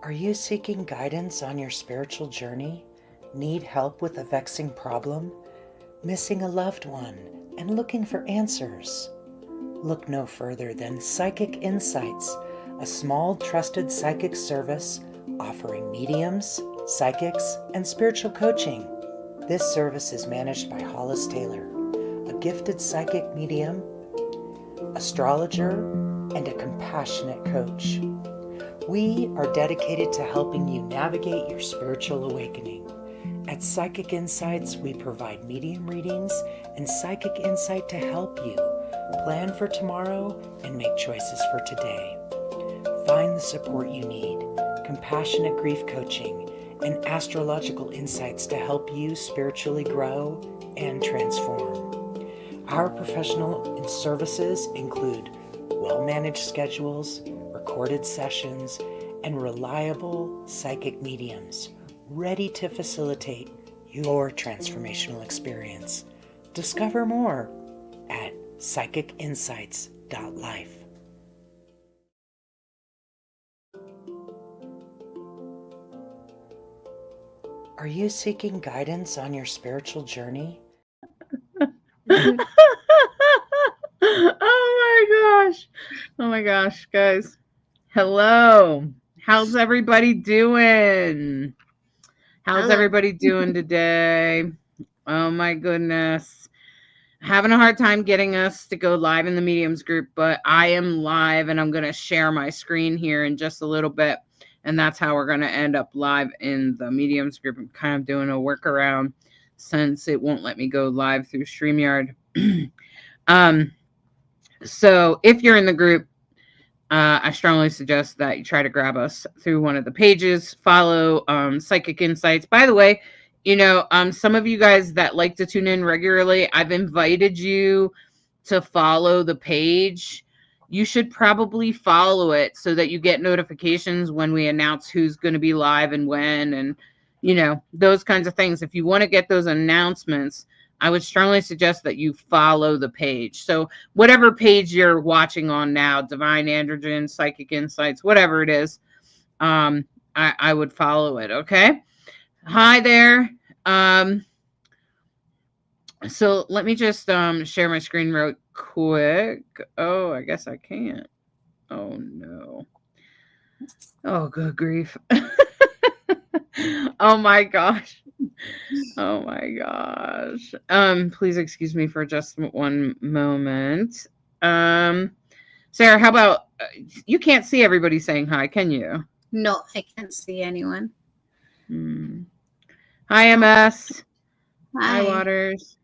Are you seeking guidance on your spiritual journey? Need help with a vexing problem? Missing a loved one and looking for answers? Look no further than Psychic Insights, a small trusted psychic service offering mediums, psychics, and spiritual coaching. This service is managed by Hollis Taylor, a gifted psychic medium, astrologer, and a compassionate coach. We are dedicated to helping you navigate your spiritual awakening. At Psychic Insights, we provide medium readings and psychic insight to help you plan for tomorrow and make choices for today. Find the support you need, compassionate grief coaching, and astrological insights to help you spiritually grow and transform. Our professional services include well-managed schedules, recorded sessions, and reliable psychic mediums ready to facilitate your transformational experience. Discover more at psychicinsights.life. Are you seeking guidance on your spiritual journey? Oh my gosh, guys. Hello. How's everybody doing? How's everybody doing today? Oh my goodness. Having a hard time getting us to go live in the mediums group, but I am live and I'm going to share my screen here in just a little bit. And that's how we're going to end up live in the mediums group. I'm kind of doing a workaround since it won't let me go live through StreamYard. So if you're in the group, I strongly suggest that you try to grab us through one of the pages, follow Psychic Insights. By the way, you know, some of you guys that like to tune in regularly, I've invited you to follow the page. You should probably follow it so that you get notifications when we announce who's going to be live and when, and, you know, those kinds of things. If you want to get those announcements, I would strongly suggest that you follow the page. So whatever page you're watching on now, Divine Androgen, Psychic Insights, whatever it is, I would follow it. Okay. Hi there. So let me just share my screen real quick. Oh, I guess I can't. Oh no. Oh, good grief. Oh my gosh. Oh my gosh. Please excuse me for just one moment. Sarah, how about you can't see everybody saying hi, can you? No, I can't see anyone. Hi, MS. Hi, Waters.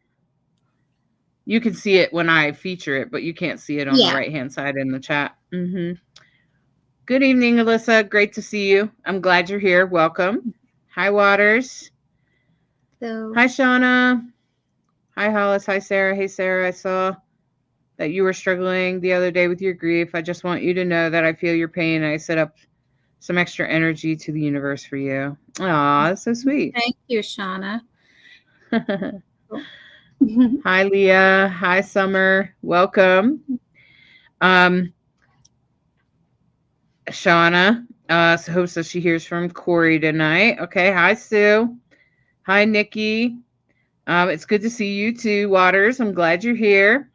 You can see it when I feature it, but you can't see it on the right-hand side in the chat. Good evening, Alyssa. Great to see you. I'm glad you're here. Welcome. Hi, Waters. Hello. Hi, Shauna. Hi, Hollis. Hi, Sarah. Hey, Sarah. I saw that you were struggling the other day with your grief. I just want you to know that I feel your pain. I set up some extra energy to the universe for you. Aw, that's so sweet. Thank you, Shauna. Hi, Leah. Hi, Summer. Welcome. Shauna hopes that she hears from Corey tonight. Okay. Hi, Sue. Hi, Nikki. It's good to see you too, Waters. I'm glad you're here.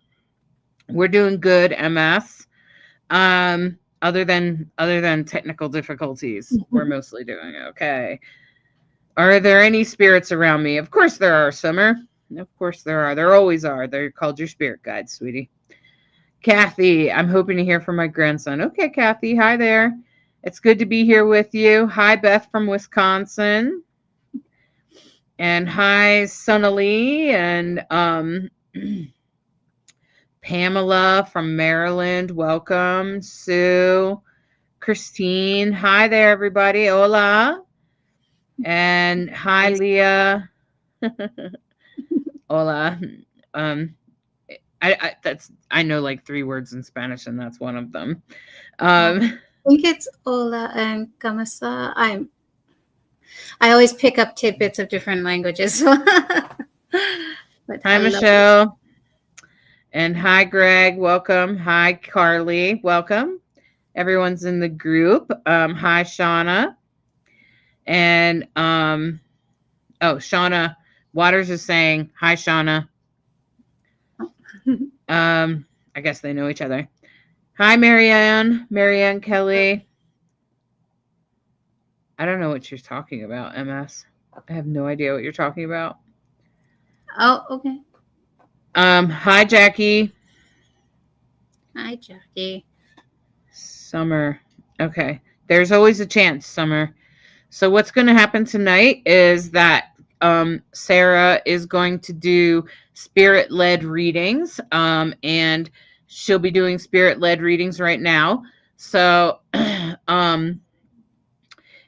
We're doing good, MS. Other than technical difficulties, we're mostly doing okay. Are there any spirits around me? Of course there are, Summer. Of course there are. There always are. They're called your spirit guides, sweetie. Kathy, I'm hoping to hear from my grandson. Okay, Kathy. Hi there. It's good to be here with you. Hi, Beth from Wisconsin. And hi, Sonali and Pamela from Maryland. Welcome. Sue. Christine. Hi there, everybody. Hola. And hi, Leah. Hola. I know like 3 words in Spanish, and that's one of them. I think it's hola and kamasa. I always pick up tidbits of different languages. Hi, Michelle. And hi, Greg. Welcome. Hi, Carly. Welcome. Everyone's in the group. Hi, Shauna. And Shauna Waters is saying hi, Shauna. I guess they know each other. Hi, Marianne Kelly. I don't know what you're talking about, MS. I have no idea what you're talking about. Oh, okay. Hi, Jackie. Hi, Jackie. Summer. Okay. There's always a chance, Summer. So what's going to happen tonight is that Sarah is going to do spirit-led readings, and she'll be doing spirit-led readings right now. So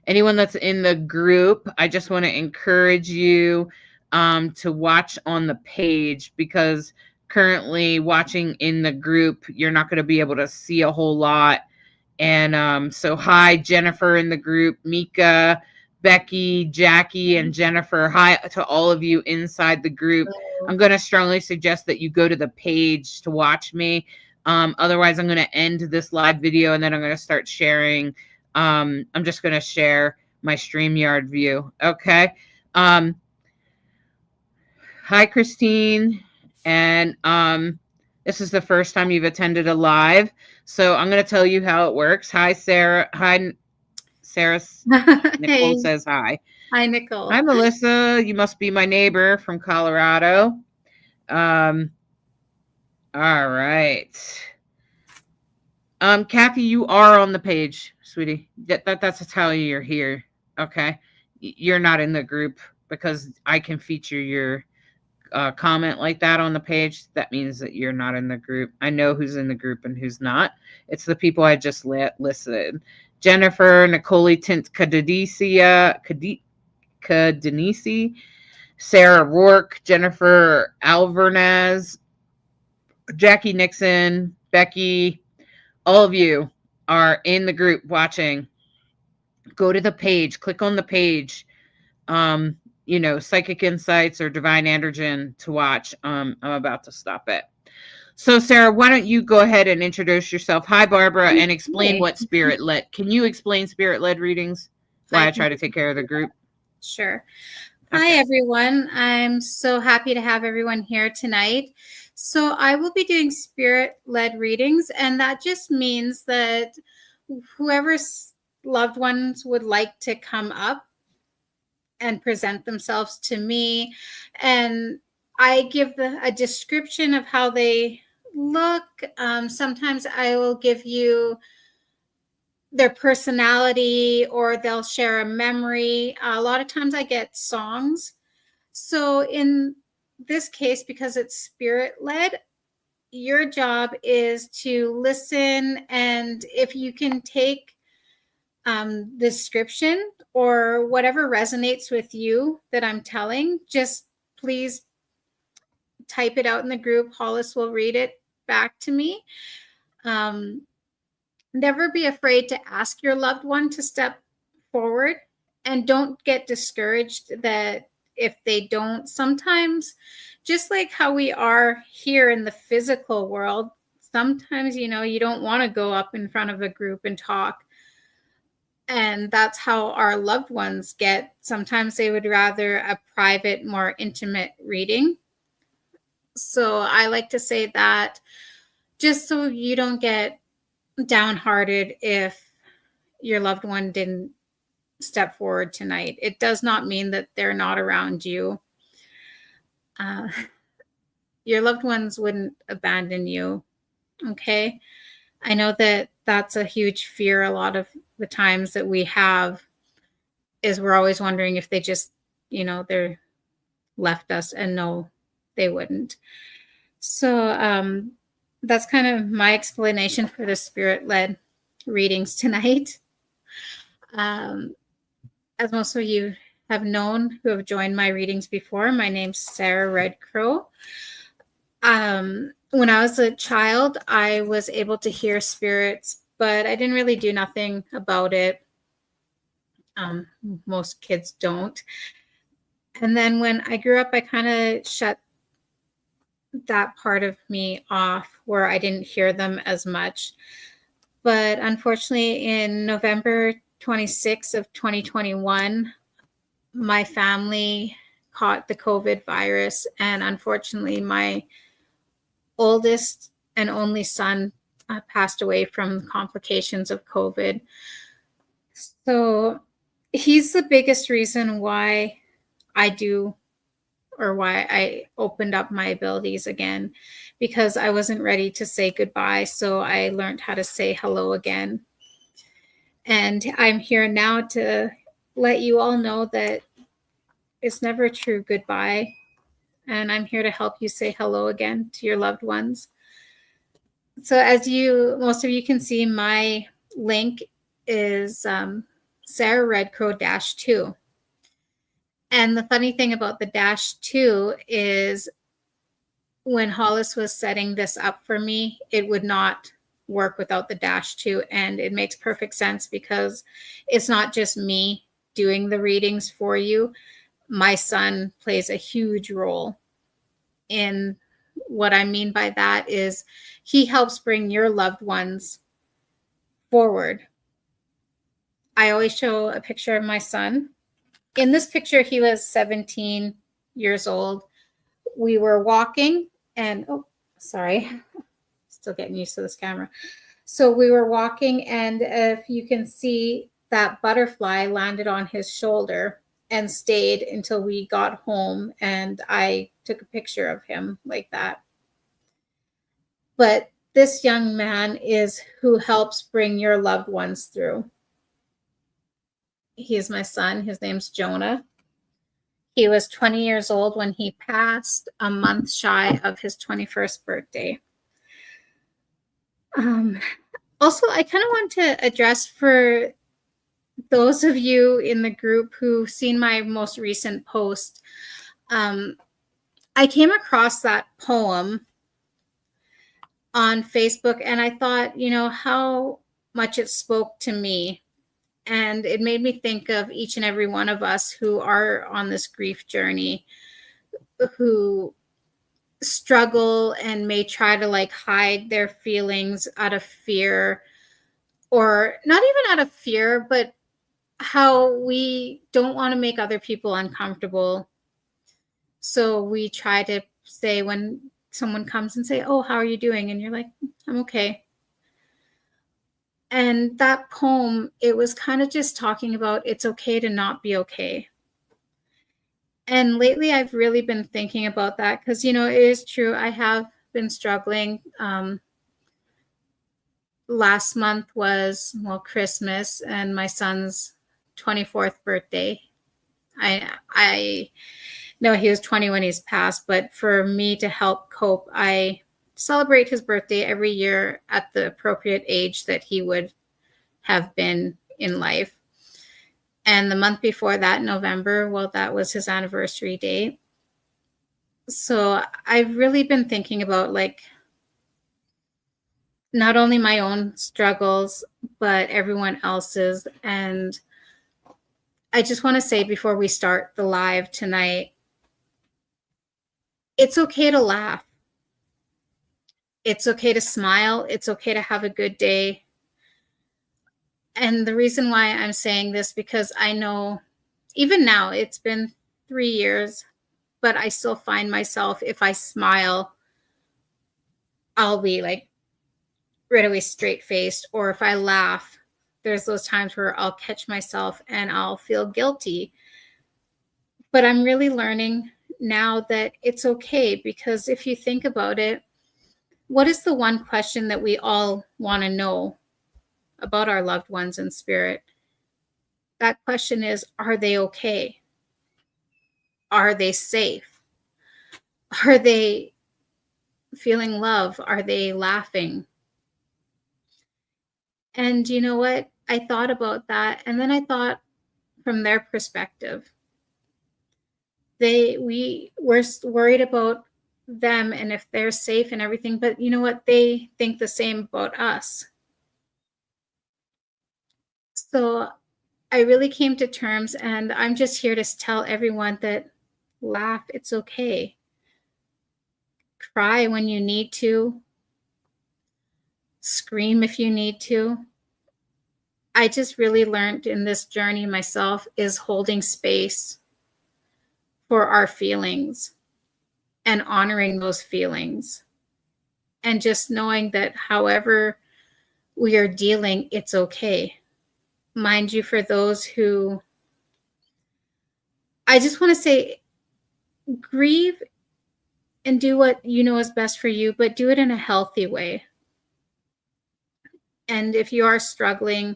anyone that's in the group, I just want to encourage you to watch on the page, because currently watching in the group, you're not going to be able to see a whole lot. And so hi, Jennifer in the group, Mika, Becky, Jackie, and Jennifer. Hi to all of you inside the group. I'm going to strongly suggest that you go to the page to watch me. Otherwise, I'm going to end this live video and then I'm going to start sharing. I'm just going to share my StreamYard view. Okay. Hi, Christine. And this is the first time you've attended a live. So I'm going to tell you how it works. Hi, Sarah. Hi, Sarah. Nicole Hey. says hi. Hi, Nicole. Hi, Melissa. You must be my neighbor from Colorado. All right. Kathy, you are on the page, sweetie. That's how you're here. Okay. You're not in the group because I can feature your comment like that on the page. That means that you're not in the group. I know who's in the group and who's not. It's the people I just listed. Jennifer, Nicole Tint Cadenisi, Sarah Rourke, Jennifer Alvarez, Jackie Nixon, Becky, all of you are in the group watching. Go to the page, click on the page. Psychic Insights or Divine Androgen to watch. I'm about to stop it. So, Sarah, why don't you go ahead and introduce yourself? Hi, Barbara, and explain what spirit-led. Can you explain spirit-led readings? Why I try to take care of the group? Sure. Hi, everyone. I'm so happy to have everyone here tonight. So I will be doing spirit-led readings, and that just means that whoever's loved ones would like to come up and present themselves to me, and I give a description of how they look. Sometimes I will give you their personality, or they'll share a memory. A lot of times I get songs. So in this case, because it's spirit-led, your job is to listen, and if you can take description or whatever resonates with you that I'm telling, just please type it out in the group. Hollis will read it back to me. Never be afraid to ask your loved one to step forward, and don't get discouraged that if they don't. Sometimes, just like how we are here in the physical world, sometimes, you don't want to go up in front of a group and talk. And that's how our loved ones get. Sometimes they would rather a private, more intimate reading. So I like to say that just so you don't get downhearted if your loved one didn't step forward tonight. It does not mean that they're not around you. Your loved ones wouldn't abandon you. Okay. I know that that's a huge fear a lot of the times that we have, is we're always wondering if they just, they're left us, and no, they wouldn't. So that's kind of my explanation for the spirit-led readings tonight. As most of you have known who have joined my readings before, my name's Sarah Redcrow. When I was a child, I was able to hear spirits, but I didn't really do nothing about it. Most kids don't. And then when I grew up, I kind of shut that part of me off, where I didn't hear them as much. But unfortunately, in November 26th of 2021, my family caught the COVID virus, and unfortunately, my oldest and only son passed away from complications of COVID. So he's the biggest reason why I do, or why I opened up my abilities again, because I wasn't ready to say goodbye. So I learned how to say hello again. And I'm here now to let you all know that it's never a true goodbye. And I'm here to help you say hello again to your loved ones. So as most of you can see, my link is Sarah Redcrow -2. And the funny thing about the -2 is when Hollis was setting this up for me, it would not work without the -2. And it makes perfect sense because it's not just me doing the readings for you. My son plays a huge role in what I mean by that is he helps bring your loved ones forward. I always show a picture of my son. In this picture, he was 17 years old. We were walking and, oh, sorry, still getting used to this camera. So we were walking, and if you can see, that butterfly landed on his shoulder and stayed until we got home, and I took a picture of him like that. But this young man is who helps bring your loved ones through. He is my son. His name's Jonah. He was 20 years old when he passed, a month shy of his 21st birthday. Also, I kind of want to address for those of you in the group who've seen my most recent post. I came across that poem on Facebook, and I thought, how much it spoke to me. And it made me think of each and every one of us who are on this grief journey, who struggle and may try to hide their feelings out of fear, or not even out of fear, but how we don't want to make other people uncomfortable. So we try to say, when someone comes and say, "Oh, how are you doing?" And you're like, "I'm okay." And that poem, it was kind of just talking about it's okay to not be okay. And lately I've really been thinking about that because, it is true. I have been struggling. Last month was, Christmas and my son's 24th birthday. I know he was 20 when he's passed, but for me to help cope, I celebrate his birthday every year at the appropriate age that he would have been in life. And the month before that, November, that was his anniversary date. So I've really been thinking about not only my own struggles, but everyone else's. And I just want to say before we start the live tonight, it's okay to laugh. It's okay to smile. It's okay to have a good day. And the reason why I'm saying this, because I know even now it's been 3 years, but I still find myself, if I smile, I'll be right away straight faced. Or if I laugh, there's those times where I'll catch myself and I'll feel guilty. But I'm really learning now that it's okay, because if you think about it, what is the one question that we all want to know about our loved ones in spirit? That question is, are they okay? Are they safe? Are they feeling love? Are they laughing? And you know what? I thought about that, and then I thought from their perspective. We were worried about them and if they're safe and everything, but you know what? They think the same about us. So I really came to terms, and I'm just here to tell everyone that laugh, it's okay. Cry when you need to. Scream if you need to. I just really learned in this journey myself is holding space for our feelings and honoring those feelings, and just knowing that however we are dealing, it's okay. Mind you, for those who, I just want to say, grieve and do what you know is best for you, but do it in a healthy way. And if you are struggling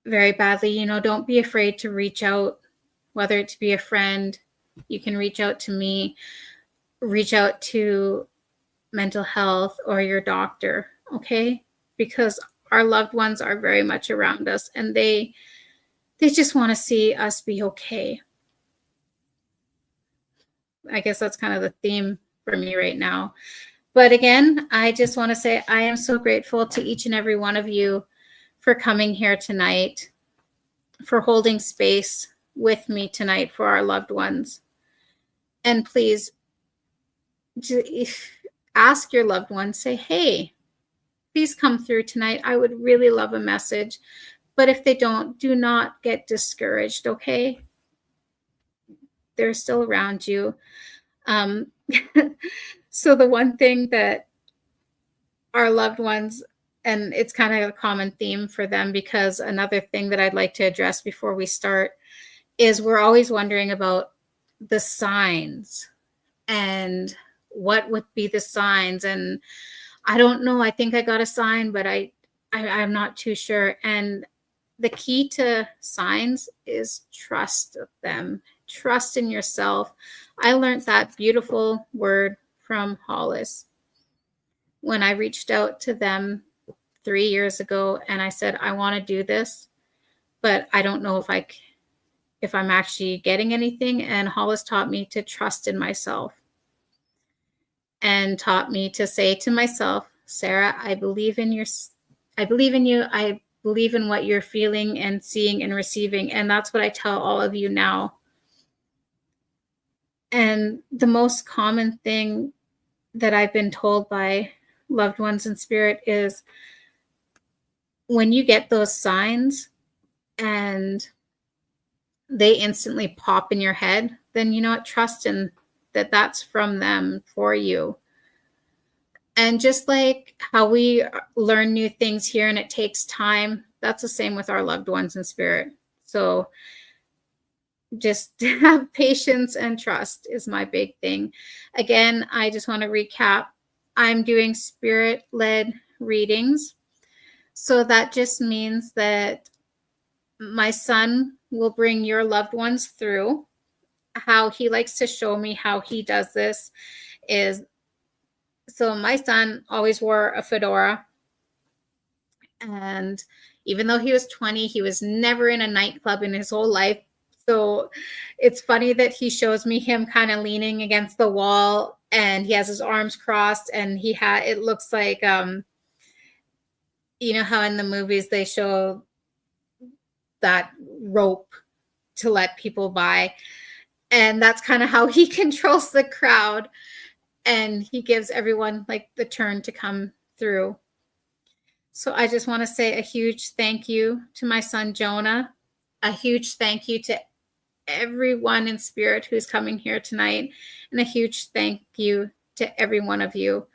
very badly, you know, don't be afraid to reach out, whether it be a friend. You can reach out to me, reach out to mental health or your doctor, okay? Because our loved ones are very much around us, and they just want to see us be okay. I guess that's kind of the theme for me right now. But again, I just want to say I am so grateful to each and every one of you for coming here tonight, for holding space with me tonight for our loved ones. And please ask your loved ones, say, hey, please come through tonight. I would really love a message. But if they don't, do not get discouraged, okay? They're still around you. So the one thing that our loved ones, and it's kind of a common theme for them, because another thing that I'd like to address before we start is we're always wondering about the signs and what would be the signs. And I don't know, I think I got a sign, but I'm not too sure. And the key to signs is trust them. Trust in yourself. I learned that beautiful word from Hollis when I reached out to them 3 years ago, and I said, I want to do this, but I don't know if I'm actually getting anything. And Hollis taught me to trust in myself, and taught me to say to myself, Sarah, I believe in you. I believe in what you're feeling and seeing and receiving. And that's what I tell all of you now. And the most common thing that I've been told by loved ones in spirit is when you get those signs and they instantly pop in your head, then you know what, trust in that that's from them for you. And just like how we learn new things here and it takes time, that's the same with our loved ones in spirit. So just have patience and trust is my big thing. Again, I just want to recap. I'm doing spirit-led readings. So that just means that my son will bring your loved ones through. How he likes to show me how he does this is, so my son always wore a fedora. And even though he was 20, he was never in a nightclub in his whole life. So it's funny that he shows me him kind of leaning against the wall, and he has his arms crossed, and it looks like, you know how in the movies they show that rope to let people by. And that's kind of how he controls the crowd. And he gives everyone like the turn to come through. So I just want to say a huge thank you to my son, Jonah. A huge thank you to everyone in spirit who's coming here tonight. And a huge thank you to every one of you.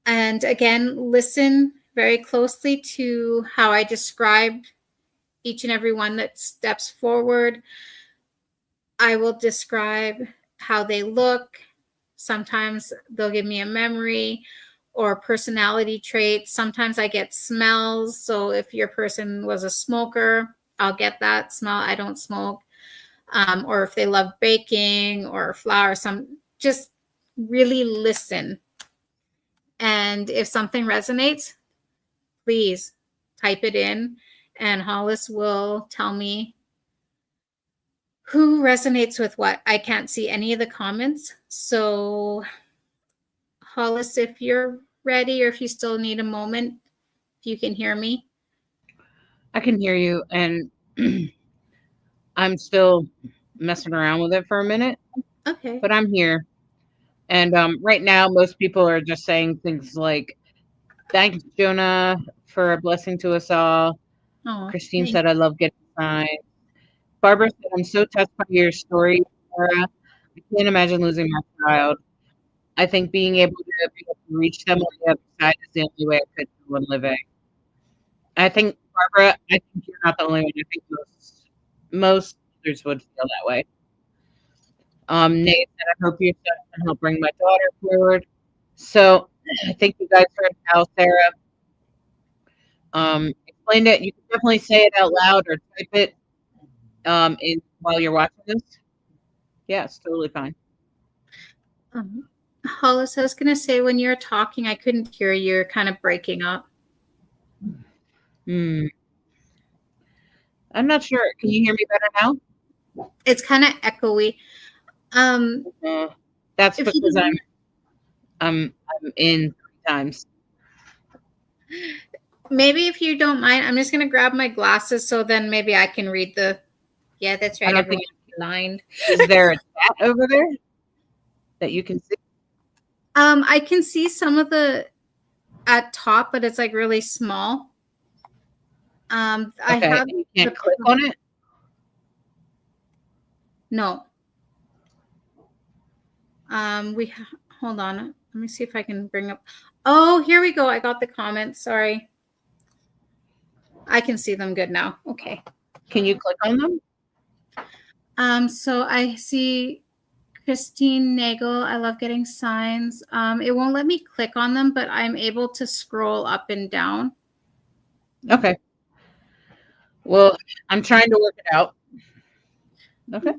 And again, listen very closely to how I described each and every one that steps forward. I will describe how they look. Sometimes they'll give me a memory or personality traits. Sometimes I get smells. So if your person was a smoker, I'll get that smell. I don't smoke. Or if they love baking or flour, just really listen. And if something resonates, please type it in, and Hollis will tell me who resonates with what. I can't see any of the comments. So Hollis, if you're ready, or if you still need a moment, if you can hear me. I can hear you, and I'm still messing around with it for a minute. Okay. But I'm here. And right now, most people are just saying things like, Thanks, Jonah, for a blessing to us all. Oh, Christine said, I love getting signed. Barbara said, I'm so touched by your story, Sarah. I can't imagine losing my child. I think being able to reach them on the other side is the only way I could do when living. I think, Barbara, I think you're not the only one. I think most others would feel that way. Nate said, I hope your son can help bring my daughter forward. So I think you guys heard how Sarah explained it. You can definitely say it out loud or type it while you're watching this. Yeah, it's totally fine. Hollis, I was going to say, when you're talking, I couldn't hear you. You're kind of breaking up. I'm not sure. Can you hear me better now? It's kind of echoey. That's because I'm in 3 times. Maybe if you don't mind, I'm just going to grab my glasses so then maybe I can read the. Yeah, that's right. Everyone's blind. Is there a chat over there that you can see? I can see some of the at top, but it's like really small. Okay, I have. You can't click on it. No. Hold on. Let me see if I can bring up. Oh, here we go. I got the comments. Sorry. I can see them good now. Okay. Can you click on them? So I see Christine Nagel. I love getting signs. It won't let me click on them, but I'm able to scroll up and down. Okay. Well, I'm trying to work it out. Okay.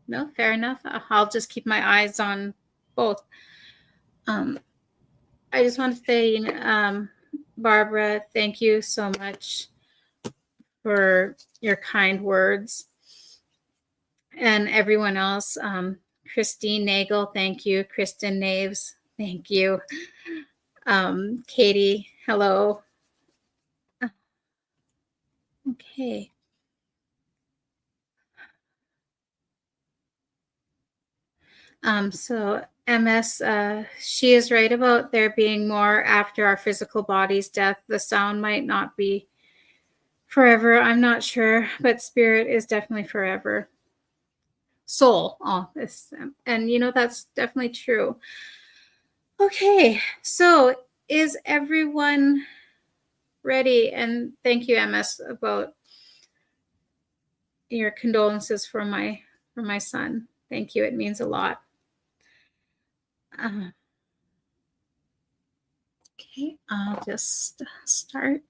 No, fair enough. I'll just keep my eyes on both. I just want to say, Barbara, thank you so much for your kind words. And everyone else, Christine Nagel, thank you. Kristen Naves, thank you. Katie, hello. Okay. So MS, she is right about there being more after our physical body's death. The sound might not be forever. I'm not sure, but spirit is definitely forever. Soul, and that's definitely true. Okay, so is everyone ready? And thank you, MS, about your condolences for my son. Thank you. It means a lot. Okay, I'll just start.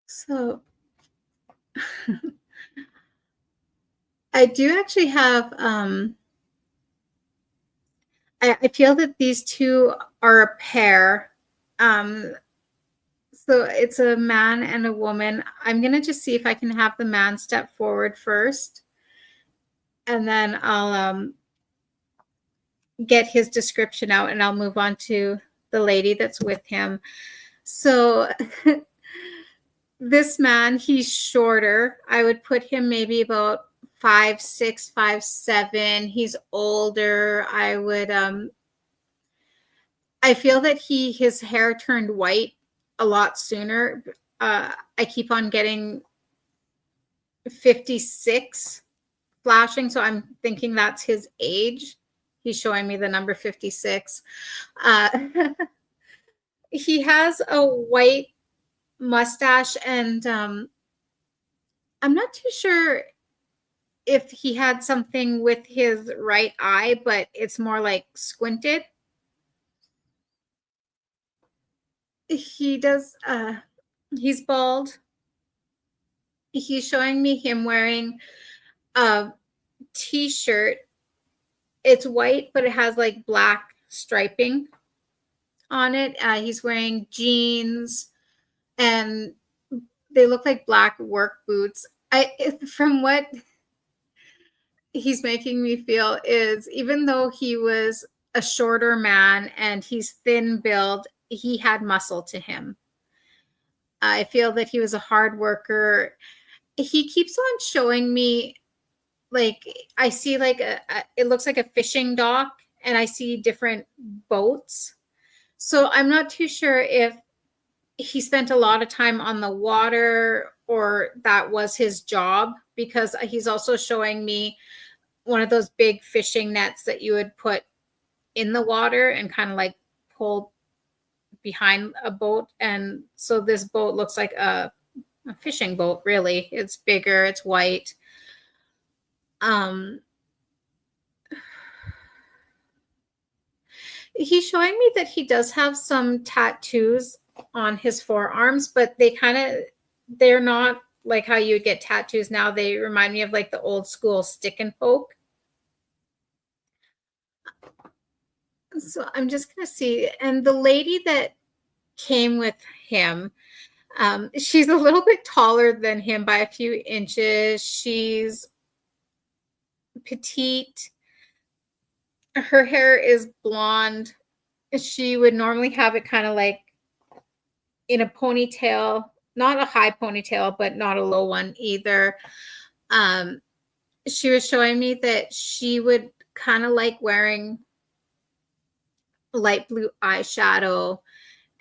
So I do actually have, I feel that these two are a pair. So it's a man and a woman. I'm going to just see if I can have the man step forward first. And then I'll get his description out and I'll move on to the lady that's with him. So this man, he's shorter. I would put him maybe about 5'6", 5'7". He's older. I feel that his hair turned white a lot sooner. I keep on getting 56 flashing, so I'm thinking that's his age. He's showing me the number 56. He has a white mustache, and I'm not too sure if he had something with his right eye, but it's more like squinted. He does, he's bald. He's showing me him wearing a t-shirt. It's white, but it has like black striping on it. He's wearing jeans and they look like black work boots. From what he's making me feel is, even though he was a shorter man, and he's thin build. He had muscle to him. I feel that he was a hard worker. He keeps on showing me, like, I see like it looks like a fishing dock, and I see different boats. So I'm not too sure if he spent a lot of time on the water or that was his job, because he's also showing me one of those big fishing nets that you would put in the water and kind of like pull behind a boat. And so this boat looks like a fishing boat, really. It's bigger, it's white. He's showing me that he does have some tattoos on his forearms, but they're not like how you would get tattoos now. They remind me of like the old school stick and poke. So I'm just gonna see. And the lady that came with him, she's a little bit taller than him by a few inches. She's petite. Her hair is blonde. She would normally have it kind of like in a ponytail, not a high ponytail, but not a low one either. She was showing me that she would kind of like wearing light blue eyeshadow,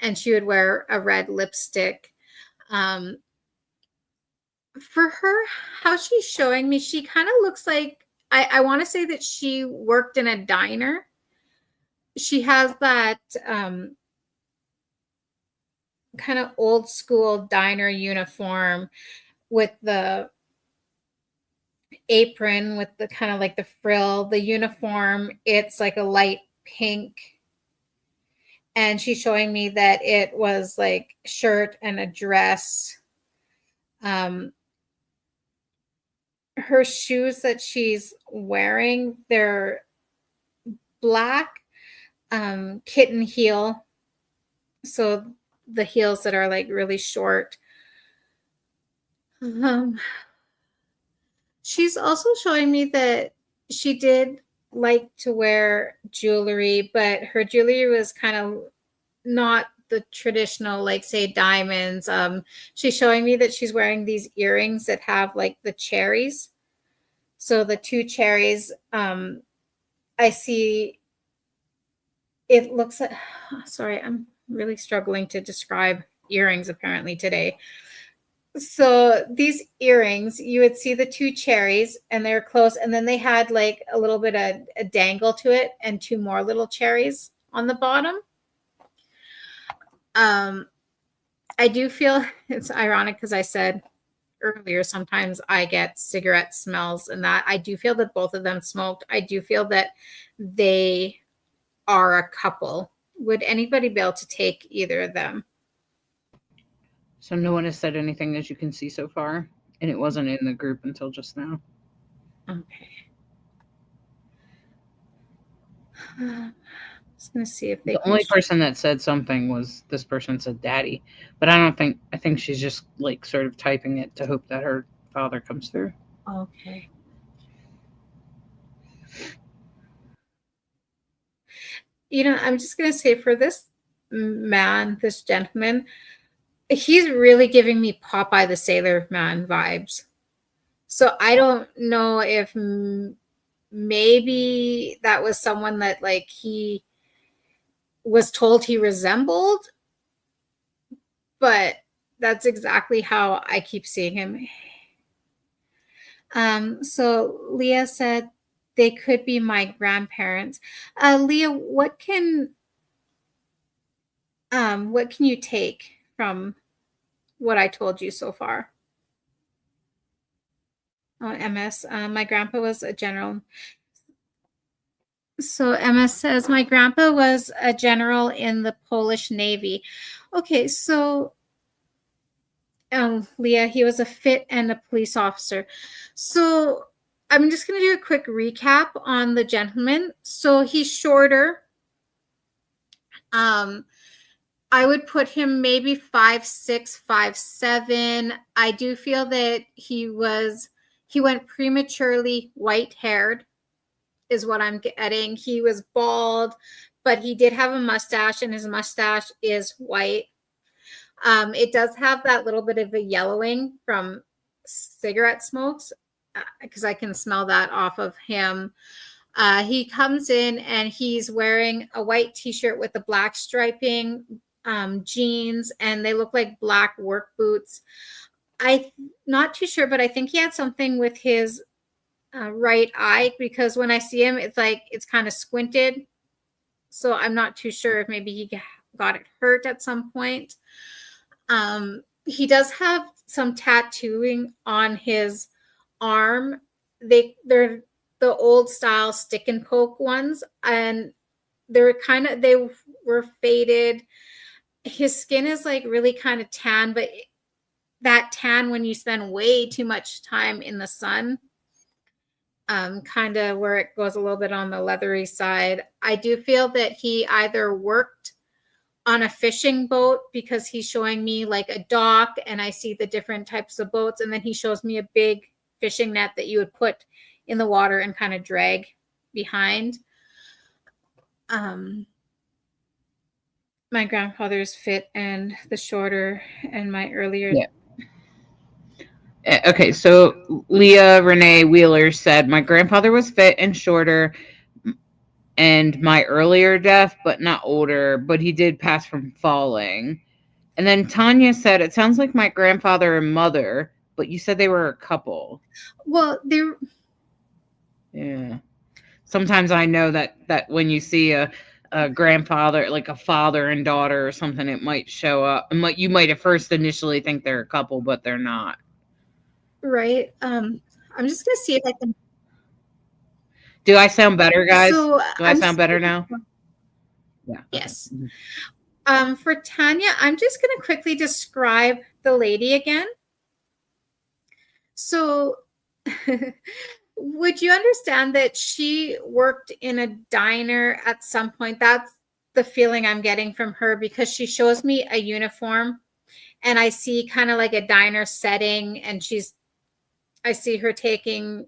and she would wear a red lipstick. For her, how she's showing me, she kind of looks like, I want to say that she worked in a diner. She has that kind of old school diner uniform with the apron with the kind of like the frill. The uniform, it's like a light pink. And she's showing me that it was like shirt and a dress. Her shoes that she's wearing, they're black kitten heel. So the heels that are like really short. She's also showing me that she did like to wear jewelry, but her jewelry was kind of not the traditional, like say diamonds. She's showing me that she's wearing these earrings that have like the cherries. So the two cherries, I see, it looks like, sorry, I'm really struggling to describe earrings apparently today. So these earrings, you would see the two cherries and they're close, and then they had like a little bit of a dangle to it and two more little cherries on the bottom. I do feel it's ironic because I said earlier, sometimes I get cigarette smells, and that I do feel that both of them smoked. I do feel that they are a couple. Would anybody be able to take either of them? So no one has said anything, as you can see so far, and it wasn't in the group until just now. Okay. Just gonna see if they. The only person that said something was this person said daddy, but I think she's just like sort of typing it to hope that her father comes through. Okay. You know, I'm just gonna say, for this man, this gentleman, he's really giving me Popeye the Sailor Man vibes. So I don't know if maybe that was someone that like he was told he resembled, but that's exactly how I keep seeing him. So Leah said they could be my grandparents. Leah, what can you take from what I told you so far? MS, my grandpa was a general. So MS says, my grandpa was a general in the Polish Navy. Okay, so Leah, he was a fit and a police officer. So I'm just going to do a quick recap on the gentleman. So he's shorter. I would put him maybe 5'6", 5'7". I do feel that he went prematurely white-haired. is what I'm getting. He was bald, but he did have a mustache, and his mustache is white. It does have that little bit of a yellowing from cigarette smokes, because I can smell that off of him. He comes in and he's wearing a white t-shirt with the black striping, jeans, and they look like black work boots. I'm not too sure, but I think he had something with his right eye, because when I see him, it's like it's kind of squinted. So I'm not too sure if maybe he got it hurt at some point. He does have some tattooing on his arm. They're the old style stick and poke ones, and they were faded. His skin is like really kind of tan, but that tan when you spend way too much time in the sun, kind of where it goes a little bit on the leathery side. I do feel that he either worked on a fishing boat, because he's showing me like a dock and I see the different types of boats, and then he shows me a big fishing net that you would put in the water and kind of drag behind. My grandfather's fit and the shorter, and my earlier. Yeah. Okay, so Leah Renee Wheeler said, my grandfather was fit and shorter, and my earlier death, but not older, but he did pass from falling. And then Tanya said, it sounds like my grandfather and mother, but you said they were a couple. Well, they're... Yeah. Sometimes I know that when you see a grandfather, like a father and daughter or something, it might show up. You might at first initially think they're a couple, but they're not. Right. I'm just going to see if I can... Do I sound better, guys? So, do I sound better now? Yeah. Yes. Okay. For Tanya, I'm just going to quickly describe the lady again. So would you understand that she worked in a diner at some point? That's the feeling I'm getting from her, because she shows me a uniform and I see kind of like a diner setting, and I see her taking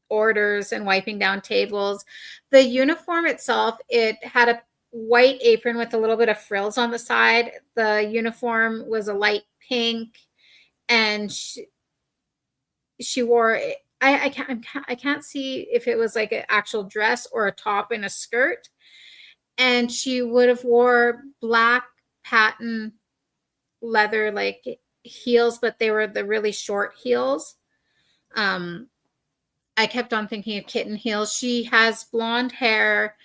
orders and wiping down tables. The uniform itself, it had a white apron with a little bit of frills on the side. The uniform was a light pink, and she wore, I can't see if it was like an actual dress or a top and a skirt. And she would have wore black patent leather like heels, but they were the really short heels. I kept on thinking of kitten heels. She has blonde hair.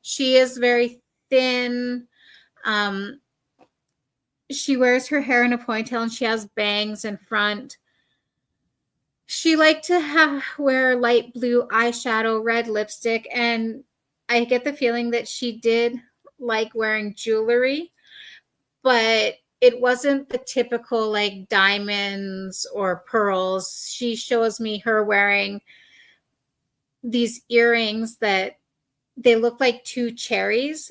She is very thin. She wears her hair in a ponytail, and she has bangs in front. She liked to wear light blue eyeshadow, red lipstick, and I get the feeling that she did like wearing jewelry, but it wasn't the typical like diamonds or pearls. She shows me her wearing these earrings that they look like two cherries,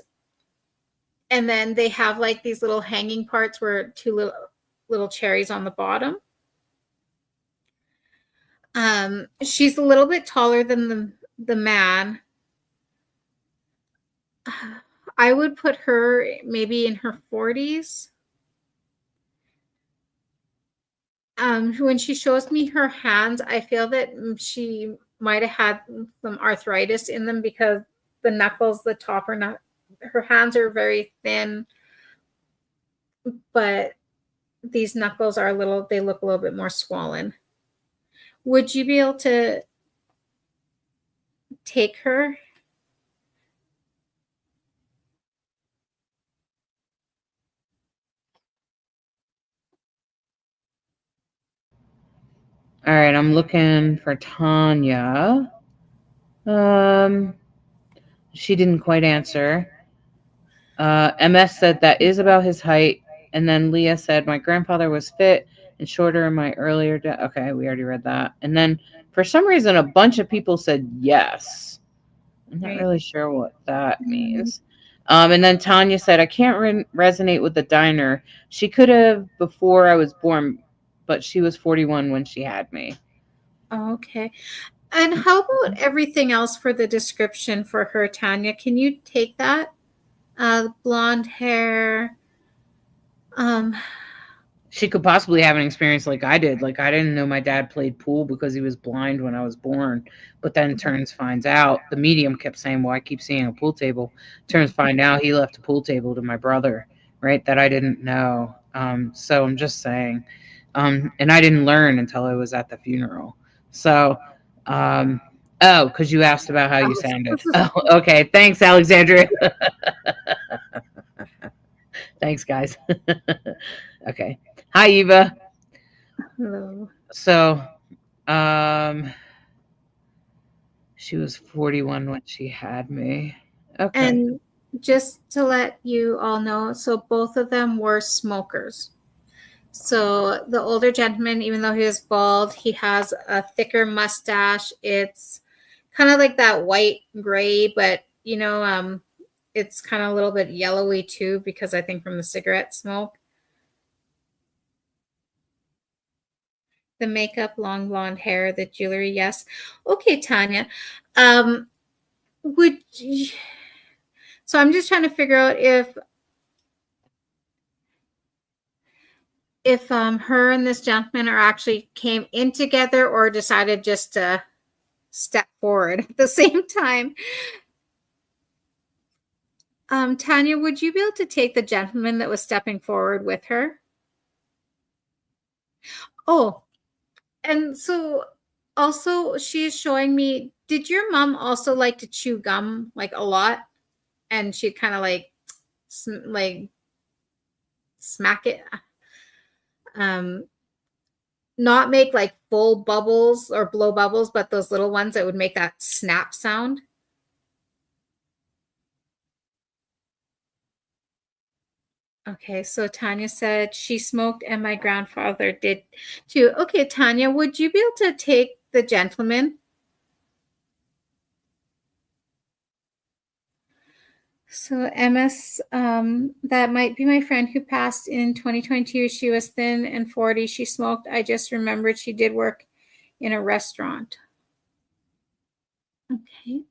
and then they have like these little hanging parts where two little cherries on the bottom. She's a little bit taller than the man. I would put her maybe in her 40s. When she shows me her hands, I feel that she might have had some arthritis in them, because the knuckles, the top are not, her hands are very thin, but these knuckles are they look a little bit more swollen. Would you be able to take her? All right, I'm looking for Tanya. She didn't quite answer. MS said that is about his height. And then Leah said, my grandfather was fit and shorter in my earlier death. Okay, we already read that. And then for some reason, a bunch of people said yes. I'm not really sure what that means. And then Tanya said, I can't resonate with the diner. She could have before I was born, but she was 41 when she had me. Okay. And how about everything else for the description for her, Tanya? Can you take that? Blonde hair. She could possibly have an experience like I did. Like, I didn't know my dad played pool because he was blind when I was born. But then turns finds out, the medium kept saying, well, I keep seeing a pool table. Turns find out he left a pool table to my brother, right? That I didn't know. So I'm just saying. And I didn't learn until I was at the funeral. So, oh, because you asked about how you sounded. Oh, okay. Thanks, Alexandria. Thanks, guys. Okay. Hi, Eva. Hello. So, um, she was 41 when she had me. Okay. And just to let you all know, so both of them were smokers. So the older gentleman, even though he was bald, he has a thicker mustache. It's kind of like that white gray, but it's kind of a little bit yellowy too, because I think from the cigarette smoke. The makeup, long blonde hair, the jewelry, yes. Okay, Tanya. Would you, so I'm just trying to figure out if her and this gentleman are actually came in together or decided just to step forward at the same time. Tanya, would you be able to take the gentleman that was stepping forward with her? Oh, and so also she's showing me, did your mom also like to chew gum like a lot? And she'd kind of like smack it. Not make like full bubbles or blow bubbles, but those little ones that would make that snap sound. Okay, so Tanya said she smoked and my grandfather did too. Okay, Tanya, would you be able to take the gentleman? So MS, that might be my friend who passed in 2022. She was thin and 40. She smoked. I just remembered she did work in a restaurant. Okay.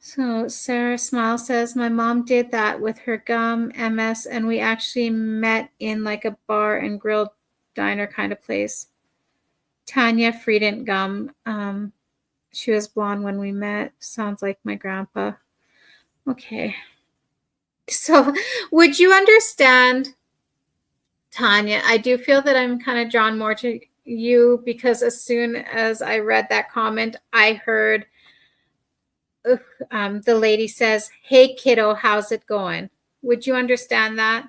So Sarah Smile says, my mom did that with her gum, MS, and we actually met in like a bar and grill diner kind of place. Tanya Frieden Gum. She was blonde when we met. Sounds like my grandpa. Okay. So would you understand, Tanya? I do feel that I'm kind of drawn more to you because as soon as I read that comment, I heard the lady says, hey, kiddo, how's it going? Would you understand that?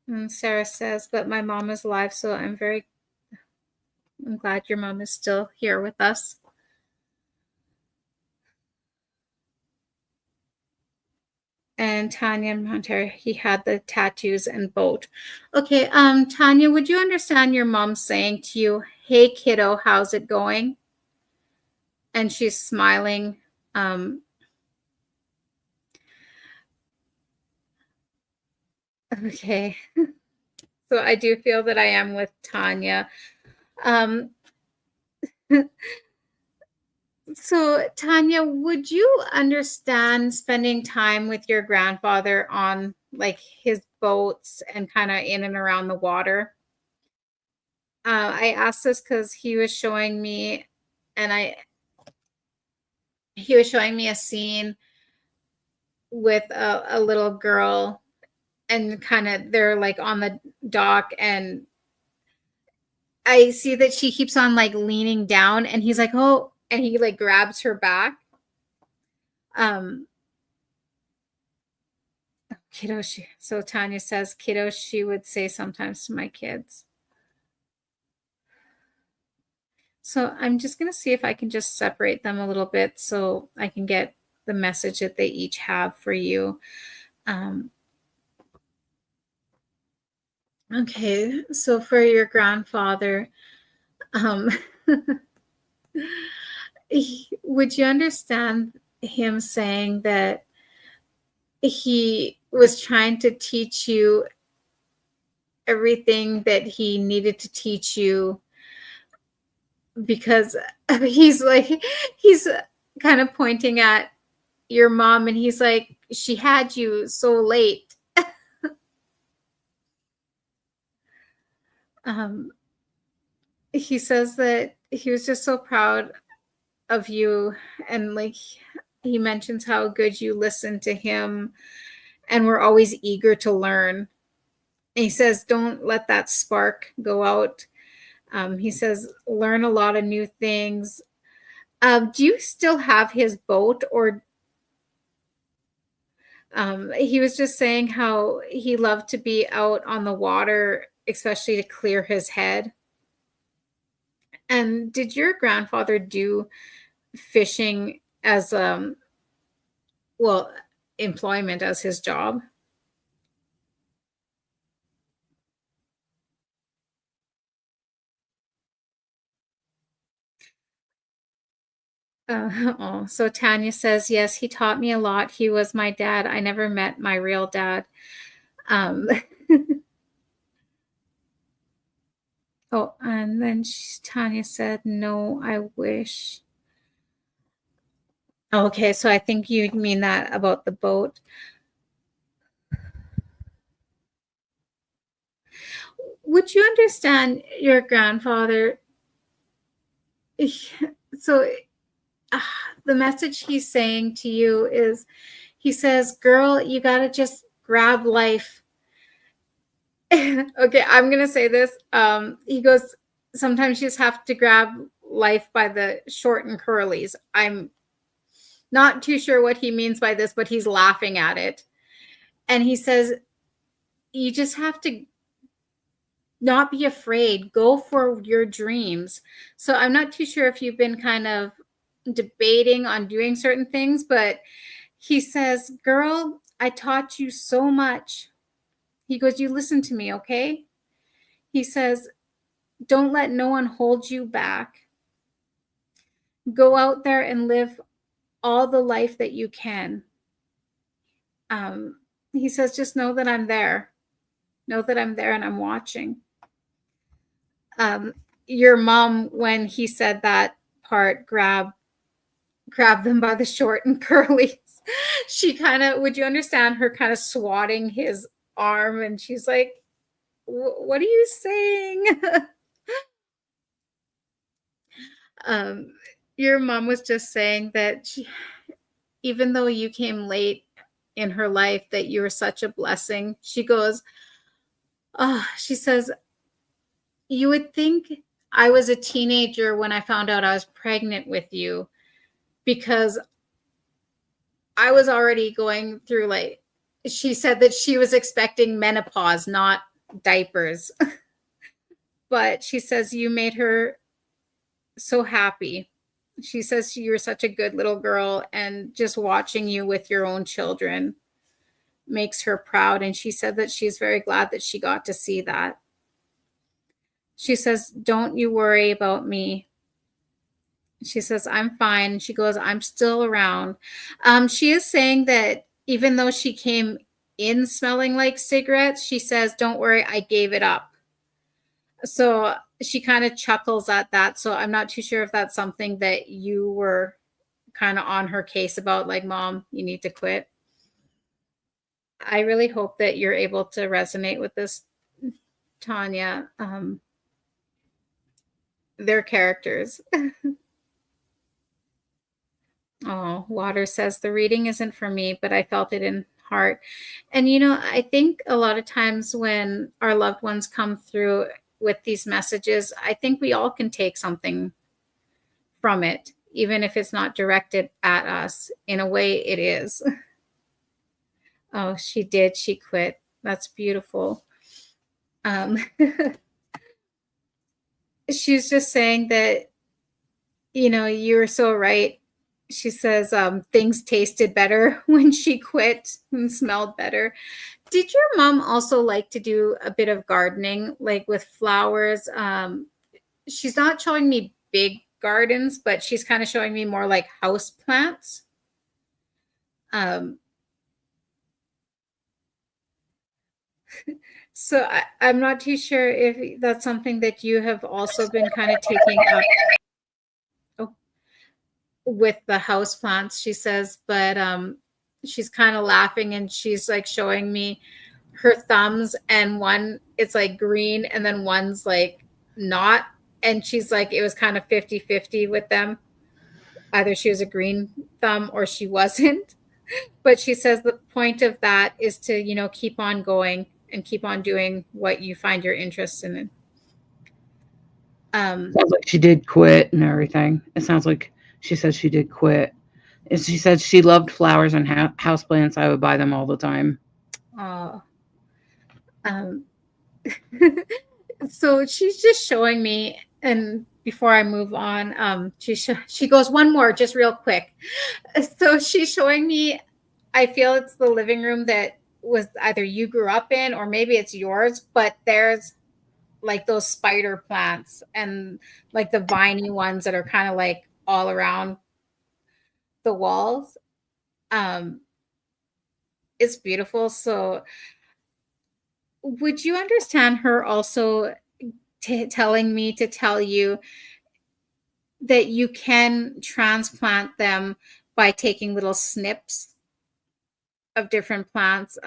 And Sarah says, but my mom is alive, so I'm glad your mom is still here with us. And Tanya Montero, he had the tattoos and boat. Okay, Tanya, would you understand your mom saying to you, hey, kiddo, how's it going? And she's smiling. Okay. So I do feel that I am with Tanya. So Tanya, would you understand spending time with your grandfather on like his boats and kind of in and around the water? I asked this because he was showing me, he was showing me a scene with a little girl, and kind of they're like on the dock, and I see that she keeps on like leaning down, and he's like, oh, and he like grabs her back. Kiddo, so Tanya says, kiddo, she would say sometimes to my kids. So I'm just going to see if I can just separate them a little bit so I can get the message that they each have for you. Okay, so for your grandfather, um, would you understand him saying that he was trying to teach you everything that he needed to teach you because he's like he's kind of pointing at your mom and he's like she had you so late. um he says that he was just so proud of you, and like he mentions how good you listen to him and we're always eager to learn. And he says don't let that spark go out. He says learn a lot of new things. Do you still have his boat, or he was just saying how he loved to be out on the water, especially to clear his head. And did your grandfather do fishing as well, employment as his job? Oh, so Tanya says, yes, he taught me a lot. He was my dad. I never met my real dad. Um, oh, and then Tanya said, no, I wish. Okay, so I think you mean that about the boat. Would you understand your grandfather? So the message he's saying to you is he says, girl, you got to just grab life. Okay, I'm going to say this. He goes, sometimes you just have to grab life by the short and curlies. I'm not too sure what he means by this, but he's laughing at it. And he says, you just have to not be afraid, go for your dreams. So I'm not too sure if you've been kind of debating on doing certain things, but he says, girl, I taught you so much. He goes, you listen to me, okay? He says, don't let no one hold you back. Go out there and live all the life that you can. He says, just know that I'm there. Know that I'm there and I'm watching. Your mom, when he said that part, grab them by the short and curlies, she kind of, would you understand her kind of swatting his arm, and she's like, what are you saying? Your mom was just saying that even though you came late in her life, that you were such a blessing. She goes, oh, she says, you would think I was a teenager when I found out I was pregnant with you, because I was already going through, like, she said that she was expecting menopause, not diapers. But she says you made her so happy. She says you were such a good little girl, and just watching you with your own children makes her proud. And she said that she's very glad that she got to see that. She says, don't you worry about me. She says, I'm fine. She goes, I'm still around. She is saying that even though she came in smelling like cigarettes, she says, don't worry, I gave it up. So she kind of chuckles at that. So I'm not too sure if that's something that you were kind of on her case about, like, Mom, you need to quit. I really hope that you're able to resonate with this, Tanya. Their characters. Oh, Water says the reading isn't for me, but I felt it in heart. And I think a lot of times when our loved ones come through with these messages, I think we all can take something from it, even if it's not directed at us. In a way, it is. Oh, she did. She quit. That's beautiful. She's just saying that, you were so right. she says things tasted better when she quit and smelled better. Did your mom also like to do a bit of gardening, like with flowers? She's not showing me big gardens, but she's kind of showing me more like house plants. So I'm not too sure if that's something that you have also been kind of taking up. Oh, with the house plants, she says, but she's kind of laughing and she's like showing me her thumbs, and one it's like green and then one's like not, and she's like it was kind of 50-50 with them. Either she was a green thumb or she wasn't. But she says the point of that is to, keep on going and keep on doing what you find your interest in. Sounds like she did quit and everything. It sounds like she said she did quit. And she said she loved flowers and houseplants. I would buy them all the time. Oh. So she's just showing me, and before I move on, she goes one more, just real quick. So she's showing me, I feel it's the living room that was either you grew up in or maybe it's yours, but there's like those spider plants and like the viney ones that are kind of like all around the walls. It's beautiful. So would you understand her also telling me to tell you that you can transplant them by taking little snips of different plants?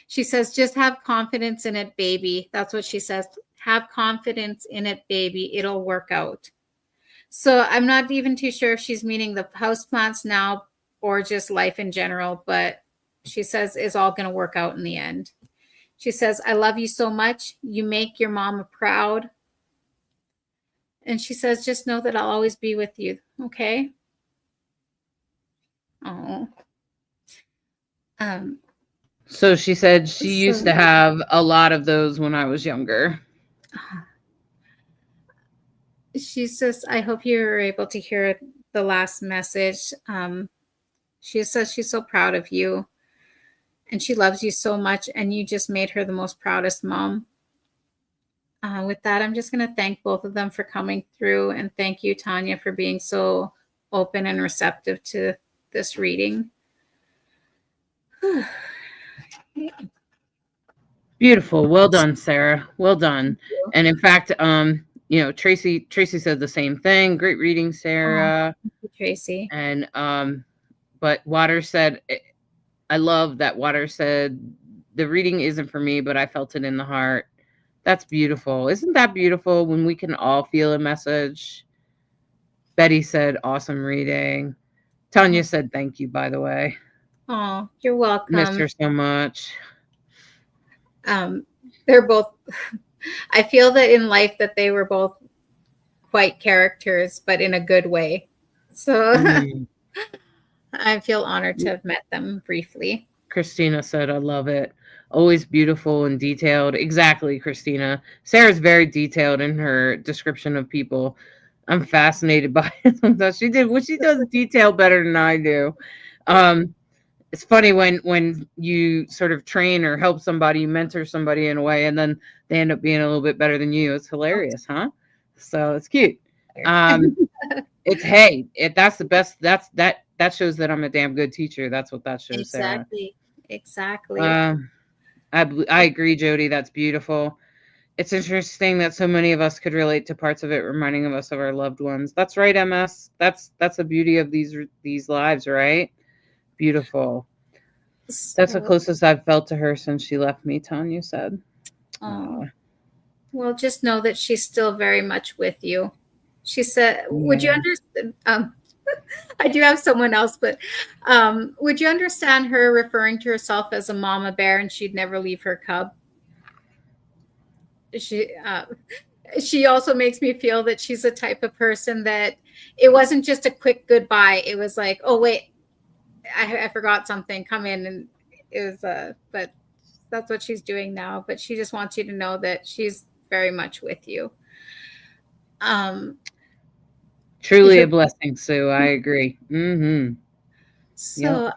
She says, just have confidence in it, baby. That's what she says. Have confidence in it, baby. It'll work out. So I'm not even too sure if she's meaning the house plants now or just life in general, but she says it's all going to work out in the end. She says, I love you so much. You make your mama proud. And she says, just know that I'll always be with you. Okay. Oh. So she said she used to have a lot of those when I was younger. She says, I hope you were able to hear the last message. She says she's so proud of you and she loves you so much, and you just made her the most proudest mom. With that, I'm just going to thank both of them for coming through, and thank you, Tanya, for being so open and receptive to this reading. Beautiful. Well done, Sarah. Well done. And in fact, Tracy said the same thing. Great reading, Sarah. Thank you, Tracy. And but Water said, I love that Water said the reading isn't for me, but I felt it in the heart. That's beautiful. Isn't that beautiful when we can all feel a message? Betty said, awesome reading. Tanya said, thank you, by the way. Oh, you're welcome. Missed her so much. They're both, I feel that in life that they were both quite characters, but in a good way. So I feel honored to have met them briefly. Christina said, I love it. Always beautiful and detailed. Exactly, Christina. Sarah's very detailed in her description of people. I'm fascinated by it. She does detail better than I do. It's funny when you sort of train or help somebody, you mentor somebody in a way, and then they end up being a little bit better than you. It's hilarious, huh? So it's cute. That's the best. That shows that I'm a damn good teacher. That's what that shows, Sarah. Exactly. I agree, Jody. That's beautiful. It's interesting that so many of us could relate to parts of it, reminding us of our loved ones. That's right, MS. That's the beauty of these lives, right? Beautiful. That's the closest I've felt to her since she left me, Tanya said. Well, just know that she's still very much with you. She said, would you understand? I do have someone else, but would you understand her referring to herself as a mama bear and she'd never leave her cub? She also makes me feel that she's the type of person that it wasn't just a quick goodbye. It was like, oh, wait, I forgot something. Come in. And it was, but that's what she's doing now. But she just wants you to know that she's very much with you. Truly a blessing, Sue. I agree. Mm-hmm. Yep. So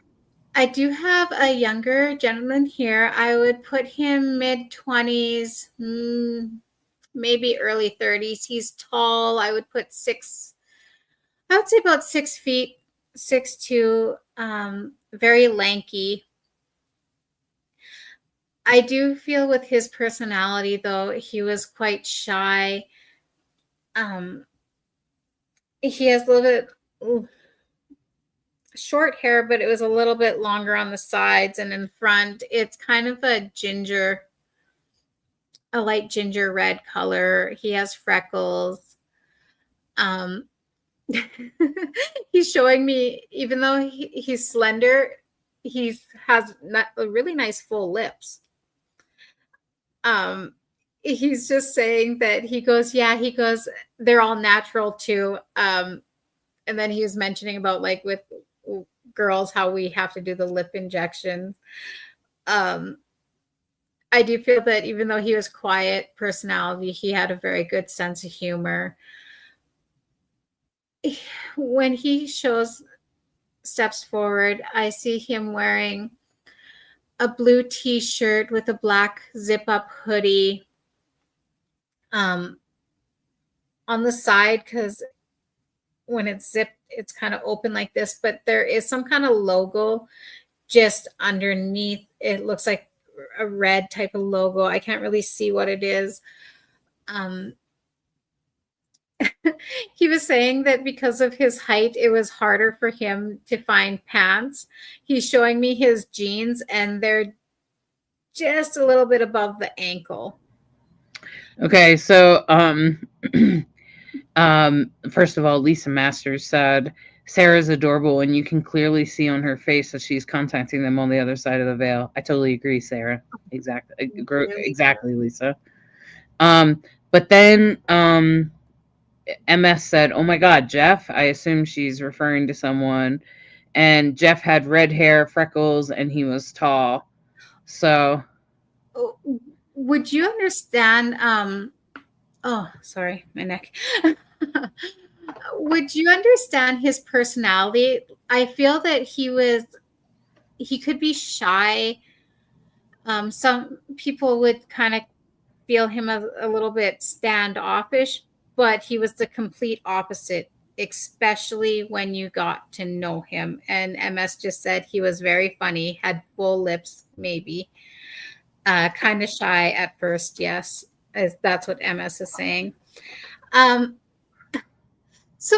I do have a younger gentleman here. I would put him mid-20s, maybe early 30s. He's tall. I would put I would say about 6 feet, 6'2", very lanky. I do feel with his personality, though, he was quite shy. He has a little bit short hair, but it was a little bit longer on the sides and in front. It's kind of a light ginger red color. He has freckles. Um, he's showing me, even though he's slender, he has really nice full lips. He's just saying that he goes, they're all natural too. And then he was mentioning about like with girls, how we have to do the lip injections. I do feel that even though he was quiet personality, he had a very good sense of humor. When he steps forward, I see him wearing a blue t-shirt with a black zip-up hoodie on the side, because when it's zipped, it's kind of open like this, but there is some kind of logo just underneath. It looks like a red type of logo. I can't really see what it is. He was saying that because of his height, it was harder for him to find pants. He's showing me his jeans, and they're just a little bit above the ankle. Okay, so first of all, Lisa Masters said Sarah's adorable, and you can clearly see on her face that she's contacting them on the other side of the veil. I totally agree, Sarah. Exactly, exactly, Lisa. But then MS said, "Oh my God, Jeff." I assume she's referring to someone, and Jeff had red hair, freckles, and he was tall. So, would you understand? Oh, sorry, my neck. Would you understand his personality? I feel that he could be shy. Some people would kind of feel him a little bit standoffish, but he was the complete opposite, especially when you got to know him. And MS just said he was very funny, had full lips, maybe. Kind of shy at first, yes. That's what MS is saying. So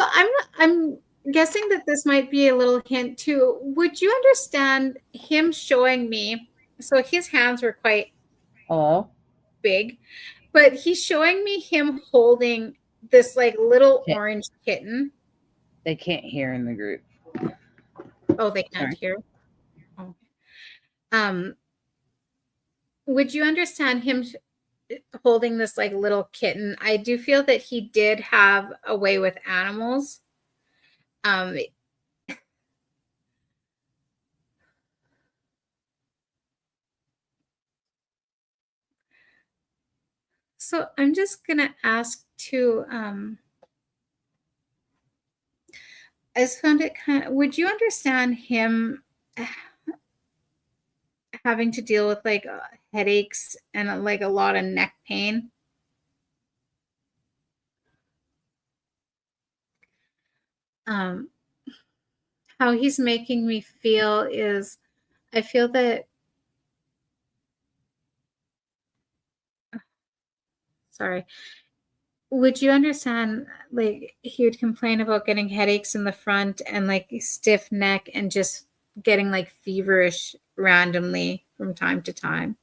I'm guessing that this might be a little hint too. Would you understand him showing me? So his hands were quite big, but he's showing me him holding this like little orange kitten. They can't hear in the group. Oh, they can't hear. Oh. Would you understand him holding this like little kitten? I do feel that he did have a way with animals. So I'm just gonna ask too. I just found it kind of. Would you understand him having to deal with like headaches and like a lot of neck pain? How he's making me feel is, I feel that. Sorry. Would you understand, like, he would complain about getting headaches in the front and like stiff neck and just getting like feverish randomly from time to time?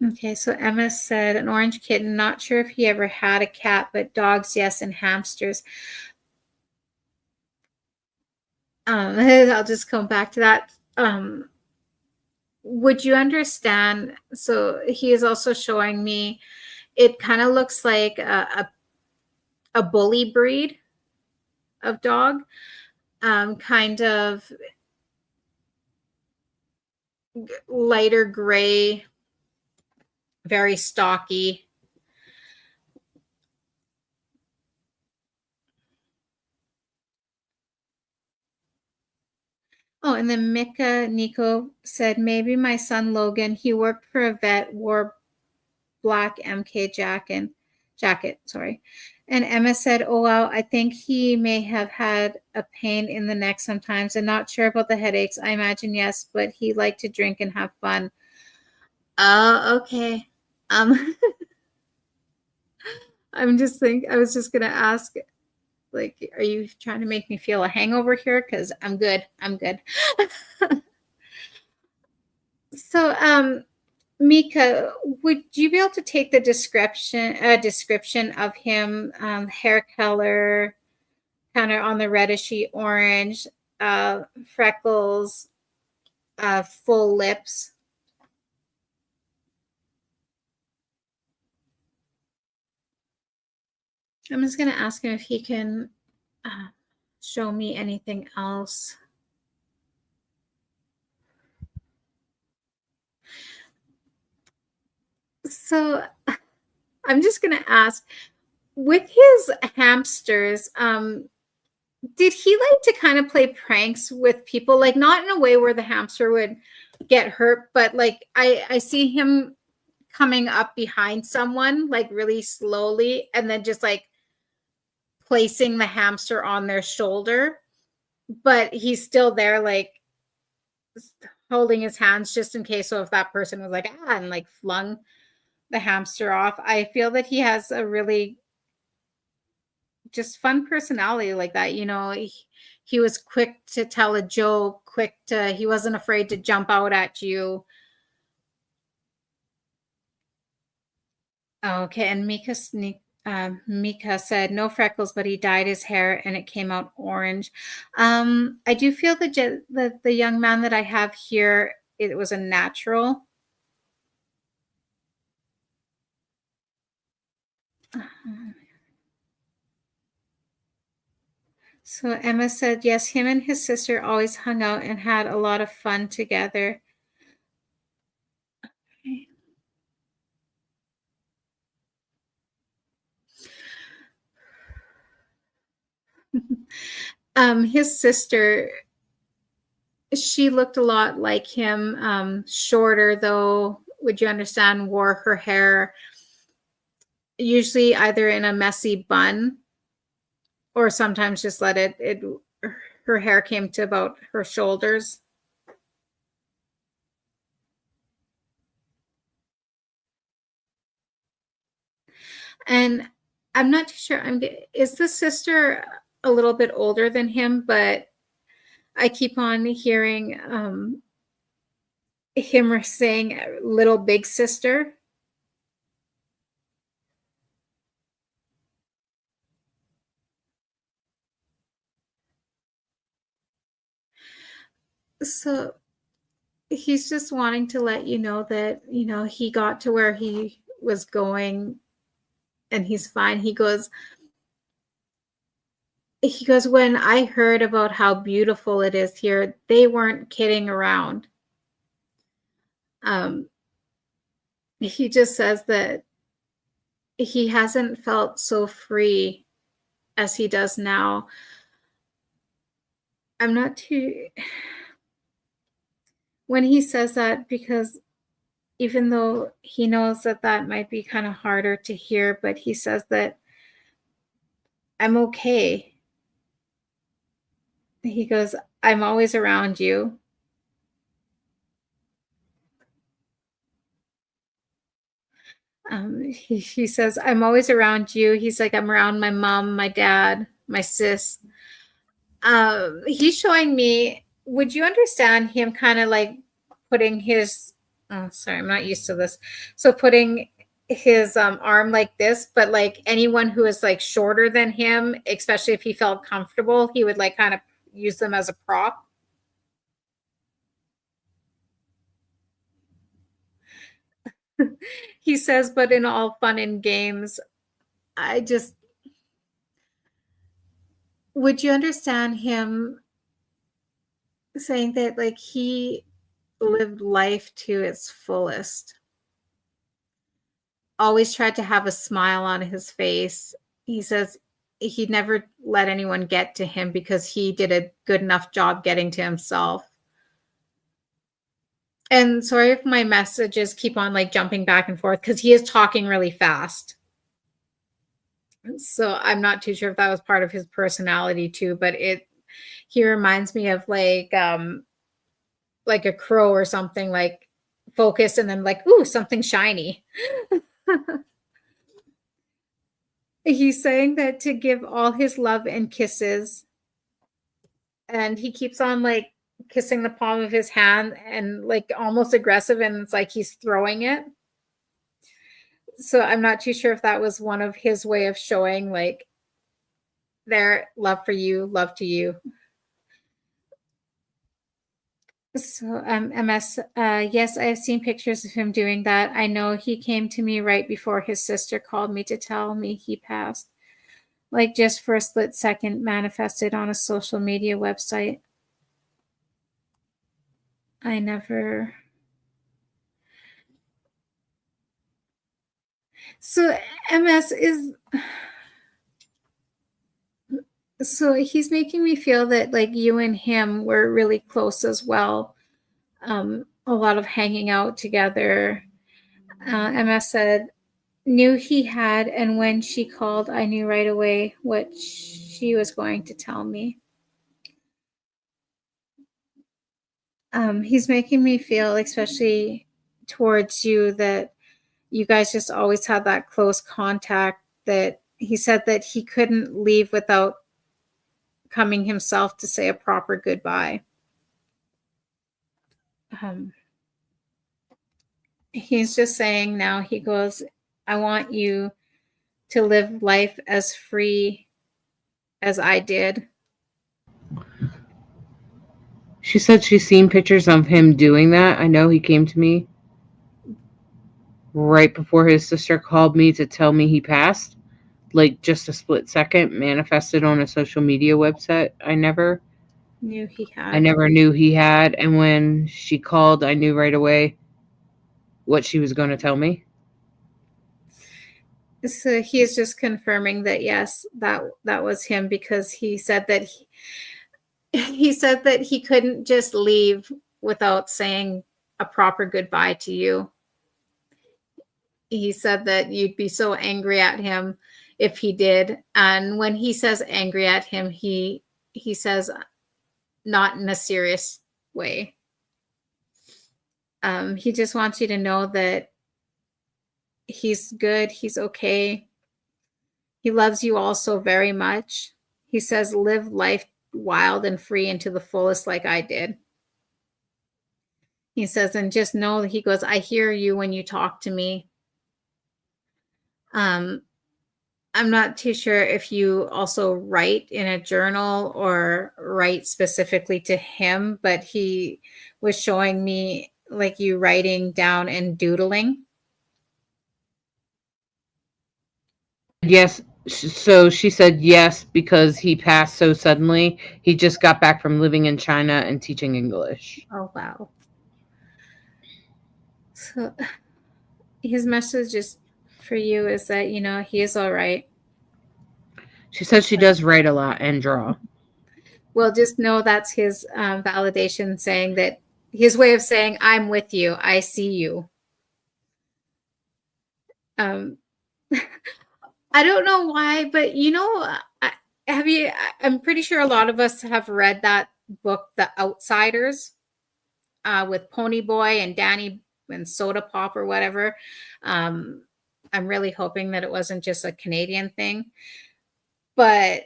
Okay, so Emma said an orange kitten. Not sure if he ever had a cat, but dogs, yes, and hamsters. I'll just come back to that. Would you understand? So he is also showing me, it kind of looks like a bully breed of dog, kind of lighter gray, very stocky. then Mika Nico said, maybe my son Logan, he worked for a vet, wore black MK jacket, sorry. And Emma said, oh, wow, I think he may have had a pain in the neck sometimes and not sure about the headaches. I imagine yes, but he liked to drink and have fun. Oh, okay. I was just going to ask, like, are you trying to make me feel a hangover here? Because I'm good. So, Mika, would you be able to take the description of him, hair color, kind of on the redishy orange, freckles, full lips? I'm just going to ask him if he can show me anything else. So I'm just going to ask, with his hamsters, did he like to kind of play pranks with people? Like, not in a way where the hamster would get hurt, but like I see him coming up behind someone like really slowly and then just like placing the hamster on their shoulder, but he's still there, like holding his hands just in case. So if that person was like, and like flung the hamster off, I feel that he has a really just fun personality like that. You know, he was quick to tell a joke, he wasn't afraid to jump out at you. Okay, and Mika said no freckles, but he dyed his hair and it came out orange. I do feel the young man that I have here, it was a natural. So Emma said, yes, him and his sister always hung out and had a lot of fun together. Okay. His sister, she looked a lot like him, shorter though, would you understand, wore her hair usually either in a messy bun or sometimes just let her hair came to about her shoulders. And I'm not too sure, is the sister a little bit older than him, but I keep on hearing him saying little big sister. So he's just wanting to let you know that, you know, he got to where he was going and he's fine. He goes, when I heard about how beautiful it is here, they weren't kidding around. He just says that he hasn't felt so free as he does now. I'm not too, when he says that, because even though he knows that that might be kind of harder to hear, but he says that I'm okay. He goes, I'm always around you. He says, I'm always around you. He's like, I'm around my mom, my dad, my sis. He's showing me, would you understand him kind of like putting his, oh, sorry, I'm not used to this. So putting his arm like this, but like anyone who is like shorter than him, especially if he felt comfortable, he would like kind of use them as a prop. He says, but in all fun and games, would you understand him saying that like he lived life to its fullest? Always tried to have a smile on his face. He says he never let anyone get to him because he did a good enough job getting to himself. And sorry if my messages keep on like jumping back and forth because he is talking really fast. So I'm not too sure if that was part of his personality too, but he reminds me of like a crow or something, like focused and then like, ooh, something shiny. He's saying that to give all his love and kisses, and he keeps on like kissing the palm of his hand and like almost aggressive, and it's like he's throwing it. So I'm not too sure if that was one of his way of showing like their love for you, love to you. So MS, yes, I've seen pictures of him doing that. I know he came to me right before his sister called me to tell me he passed. Like just for a split second, manifested on a social media website. I never. So MS is. So he's making me feel that like you and him were really close as well. A lot of hanging out together. MS said, knew he had, and when she called, I knew right away what she was going to tell me. He's making me feel, especially towards you, that you guys just always had that close contact, that he said that he couldn't leave without coming himself to say a proper goodbye. He's just saying now, he goes, I want you to live life as free as I did. She said she's seen pictures of him doing that. I know he came to me right before his sister called me to tell me he passed. Like just a split second, manifested on a social media website. I never knew he had. I never knew he had. And when she called, I knew right away what she was going to tell me. So he is just confirming that yes, that was him, because he said that he said that he couldn't just leave without saying a proper goodbye to you. He said that you'd be so angry at him if he did. And when he says angry at him, he says not in a serious way. He just wants you to know that he's good. He's okay. He loves you all so very much. He says, live life wild and free and to the fullest like I did. He says, and just know, he goes, I hear you when you talk to me. I'm not too sure if you also write in a journal or write specifically to him, but he was showing me like you writing down and doodling. Yes. So she said yes, because he passed so suddenly. He just got back from living in China and teaching English. Oh, wow. So his message is for you is that, you know, he is all right. She says she does write a lot and draw. Well, just know that's his validation, saying that his way of saying, I'm with you. I see you. I don't know why, but you know, I'm pretty sure a lot of us have read that book, The Outsiders, with Pony Boy and Danny and Soda Pop or whatever. I'm really hoping that it wasn't just a Canadian thing. But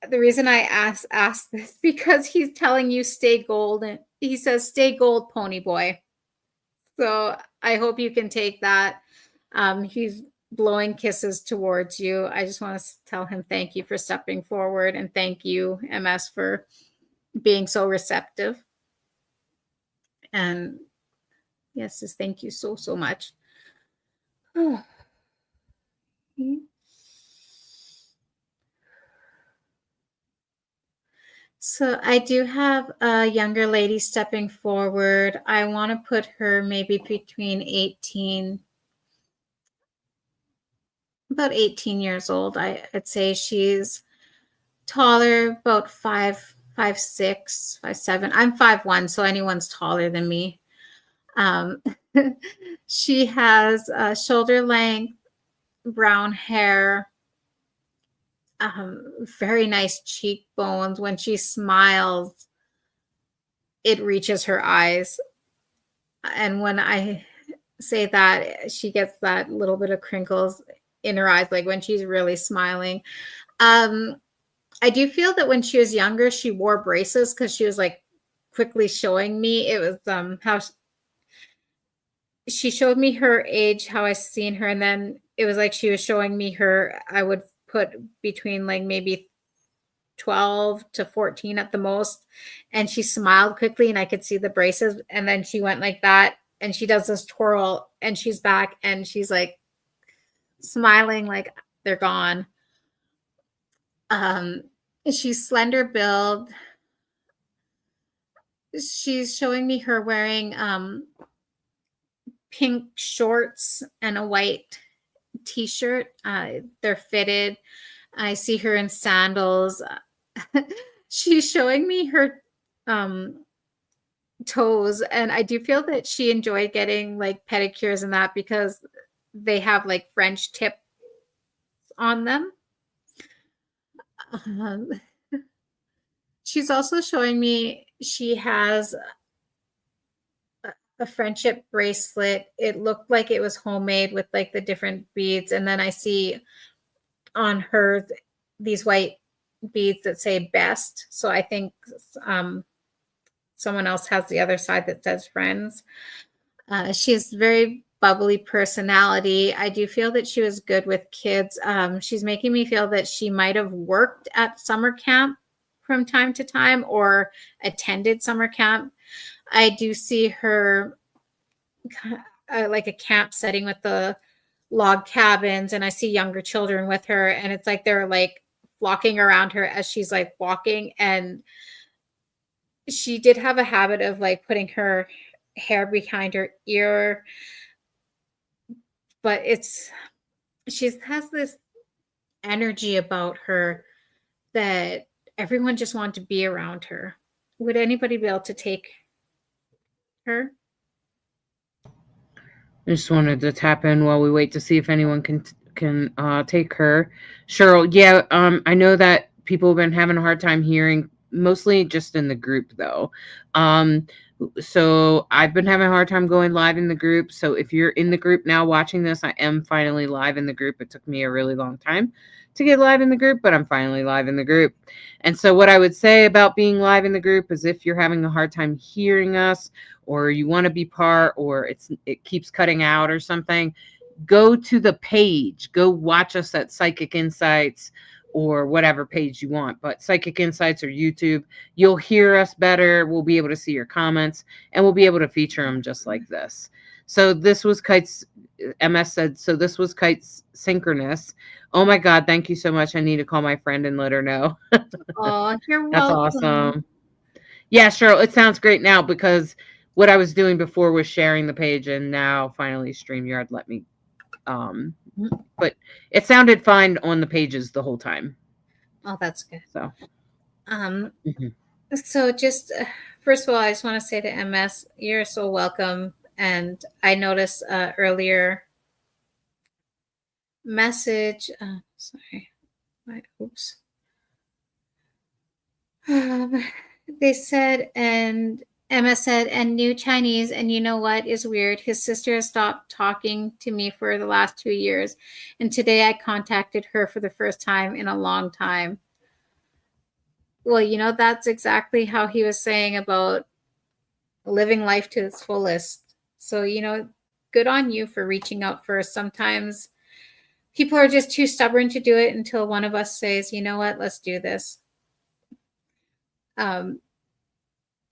the reason I asked this, because he's telling you stay gold, and he says stay gold, Pony Boy. So I hope you can take that. He's blowing kisses towards you. I just want to tell him thank you for stepping forward, and thank you, MS, for being so receptive. And yes, just thank you so much. So I do have a younger lady stepping forward. I want to put her maybe between about 18 years old. I'd say she's taller, about 5'6", 5'7". I'm 5'1", so anyone's taller than me. Um, she has shoulder length brown hair, very nice cheekbones. When she smiles, it reaches her eyes. And when I say that, she gets that little bit of crinkles in her eyes, like when she's really smiling. Um, I do feel that when she was younger, she wore braces because she was like quickly showing me. It was how she showed me her age, how I seen her, and then it was like she was showing me her. I would put between like maybe 12 to 14 at the most, and she smiled quickly and I could see the braces, and then she went like that and she does this twirl and she's back and she's like smiling like they're gone. Um she's slender build. She's showing me her wearing pink shorts and a white t-shirt. They're fitted. I see her in sandals. She's showing me her toes, and I do feel that she enjoyed getting like pedicures and that because they have like French tips on them. Um, she's also showing me she has a friendship bracelet. It looked like it was homemade with like the different beads, and then I see on her these white beads that say best. So I think someone else has the other side that says friends. She has very bubbly personality. I do feel that she was good with kids. She's making me feel that she might have worked at summer camp from time to time or attended summer camp. I do see her like a camp setting with the log cabins, and I see younger children with her, and it's like they're like flocking around her as she's like walking. And she did have a habit of like putting her hair behind her ear, but she has this energy about her that everyone just wanted to be around her. Would anybody be able to take her? I just wanted to tap in while we wait to see if anyone can take her. Cheryl, yeah, I know that people have been having a hard time hearing, mostly just in the group though. So I've been having a hard time going live in the group. So if you're in the group now watching this, I am finally live in the group. It took me a really long time to get live in the group, but I'm finally live in the group. And so what I would say about being live in the group is if you're having a hard time hearing us, or you want to be part, or it keeps cutting out or something, go to the page. Go watch us at Psychic Insights or whatever page you want, but Psychic Insights or YouTube. You'll hear us better. We'll be able to see your comments, and we'll be able to feature them just like this. So this was Kite's, MS said, so this was Kite's synchronous. Oh my God, thank you so much. I need to call my friend and let her know. Oh, you're welcome. That's awesome. Yeah, Cheryl, it sounds great now because what I was doing before was sharing the page, and now finally StreamYard let me. But it sounded fine on the pages the whole time. Oh, that's good. So, So just first of all, I just want to say to MS, you're so welcome. And I noticed earlier message. Sorry, oops. They said, and Emma said, and new Chinese, and you know what is weird? His sister has stopped talking to me for the last 2 years, and today I contacted her for the first time in a long time. Well, you know, that's exactly how he was saying about living life to its fullest. So, you know, good on you for reaching out first. Sometimes people are just too stubborn to do it until one of us says, you know what, let's do this.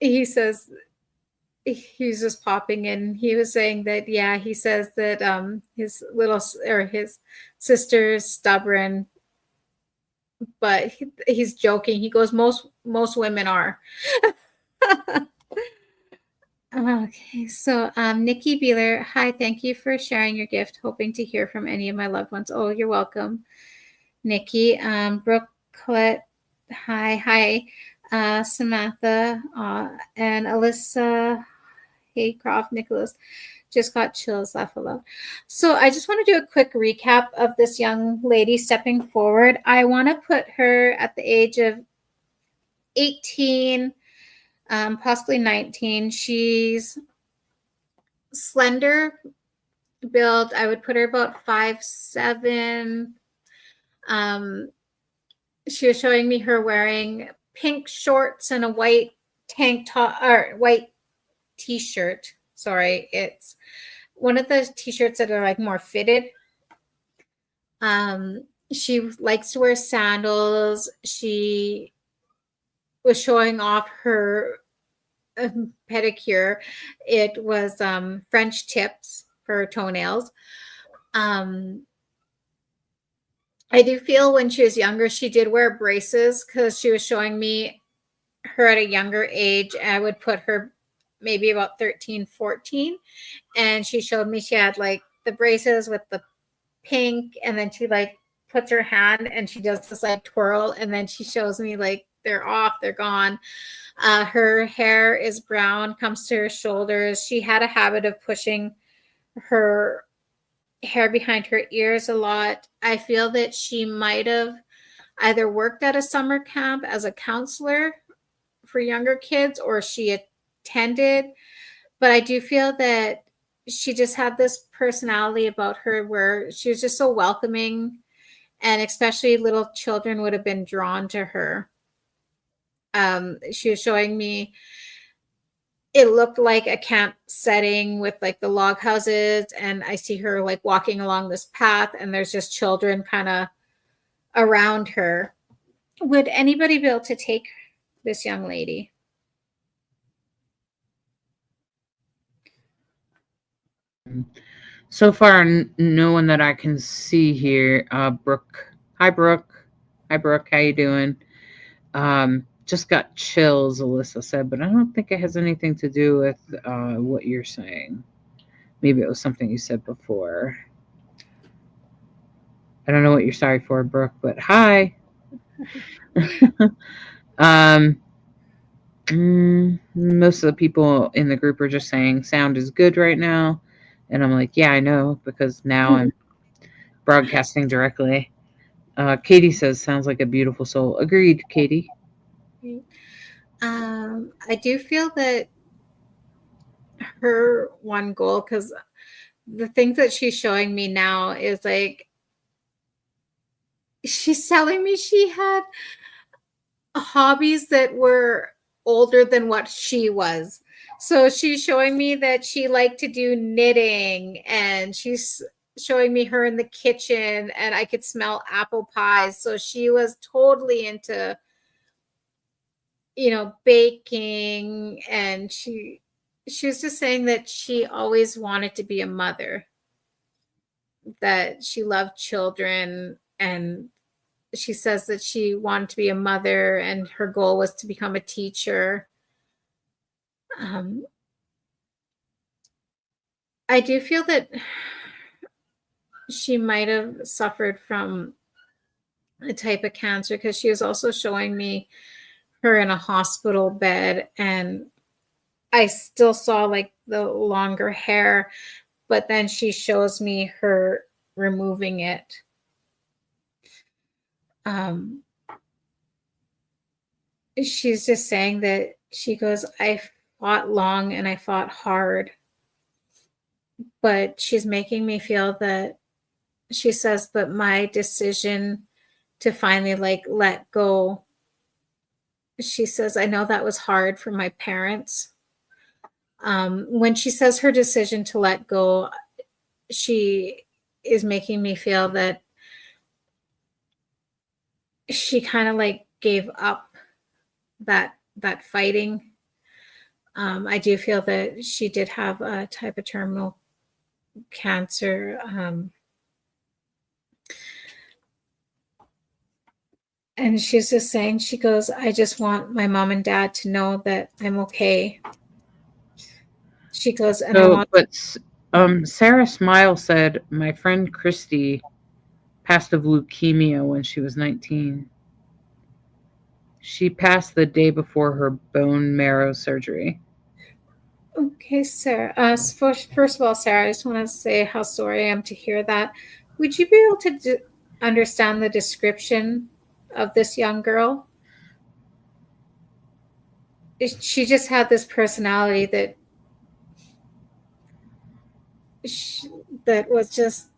He says, he's just popping in. He was saying that, yeah, he says that his sister's stubborn, but he's joking. He goes, most women are. Okay, so Nikki Beeler, hi, thank you for sharing your gift. Hoping to hear from any of my loved ones. Oh, you're welcome, Nikki. Brooke Colette, hi. Samantha and Alyssa, Haycroft Nicholas. Just got chills, laugh aloud. So I just want to do a quick recap of this young lady stepping forward. I want to put her at the age of 18, possibly 19. She's slender build. I would put her about 5'7". She was showing me her wearing pink shorts and a white tank top or white t-shirt. Sorry, it's one of the t-shirts that are like more fitted. She likes to wear sandals. She was showing off her pedicure. It was French tips for her toenails. I do feel when she was younger, she did wear braces because she was showing me her at a younger age. I would put her maybe about 13, 14. And she showed me she had like the braces with the pink. And then she like puts her hand and she does this like twirl. And then she shows me like they're off, they're gone. Her hair is brown, comes to her shoulders. She had a habit of pushing her hair behind her ears a lot. I feel that she might have either worked at a summer camp as a counselor for younger kids or she attended, but I do feel that she just had this personality about her where she was just so welcoming, and especially little children would have been drawn to her. She was showing me it looked like a camp setting with like the log houses, and I see her like walking along this path and there's just children kind of around her. Would anybody be able to take this young lady? So far, no one that I can see here. Brooke. Hi, Brooke. Hi, Brooke. How you doing? Just got chills, Alyssa said, but I don't think it has anything to do with what you're saying. Maybe it was something you said before. I don't know what you're sorry for, Brooke, but hi. Most of the people in the group are just saying sound is good right now. And I'm like, yeah, I know, because now I'm broadcasting directly. Katie says, sounds like a beautiful soul. Agreed, Katie. I do feel that her one goal, because the things that she's showing me now is like, she's telling me she had hobbies that were older than what she was. So she's showing me that she liked to do knitting, and she's showing me her in the kitchen, and I could smell apple pies. So she was totally into, baking, and she was just saying that she always wanted to be a mother, that she loved children, and she says that she wanted to be a mother and her goal was to become a teacher. I do feel that she might have suffered from a type of cancer, because she was also showing me her in a hospital bed, and I still saw like the longer hair, but then she shows me her removing it. She's just saying that she goes, I fought long and I fought hard, but she's making me feel that she says, but my decision to finally like let go, she says, I know that was hard for my parents. When she says her decision to let go, she is making me feel that she kind of like gave up that fighting. I do feel that she did have a type of terminal cancer. And she's just saying, she goes, I just want my mom and dad to know that I'm okay. She goes, and Sarah Smile said, my friend Christy passed of leukemia when she was 19. She passed the day before her bone marrow surgery. Okay, Sarah. First of all, Sarah, I just want to say how sorry I am to hear that. Would you be able to understand the description of this young girl? She just had this personality sh that was just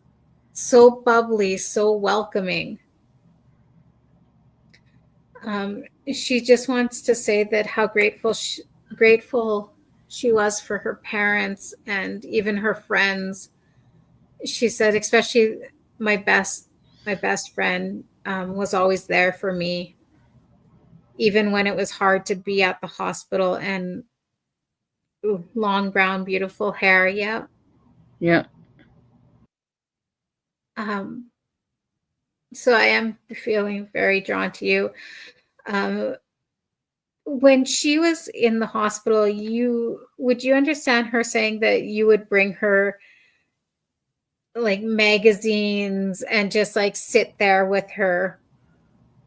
so bubbly, so welcoming. She just wants to say that how grateful she was for her parents and even her friends. She said, especially my best my best friend was always there for me, even when it was hard to be at the hospital. And ooh, long brown, beautiful hair. Yeah. Yeah. Um, so I am feeling very drawn to you. Um, when she was in the hospital, you understand her saying that you would bring her like magazines and just like sit there with her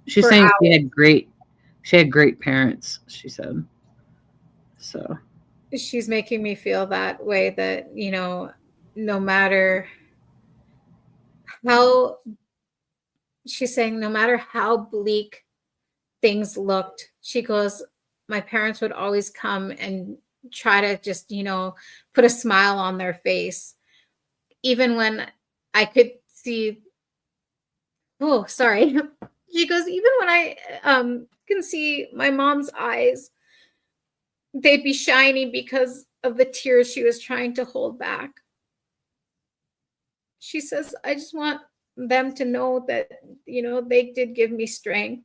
She's for saying hours? she had great parents, she said. So She's making me feel that way, that no matter how she's saying, no matter how bleak things looked, she goes, my parents would always come and try to just put a smile on their face, even when I could see. Oh, sorry. She goes, even when I can see my mom's eyes, they'd be shiny because of the tears she was trying to hold back. She says, I just want them to know that, they did give me strength.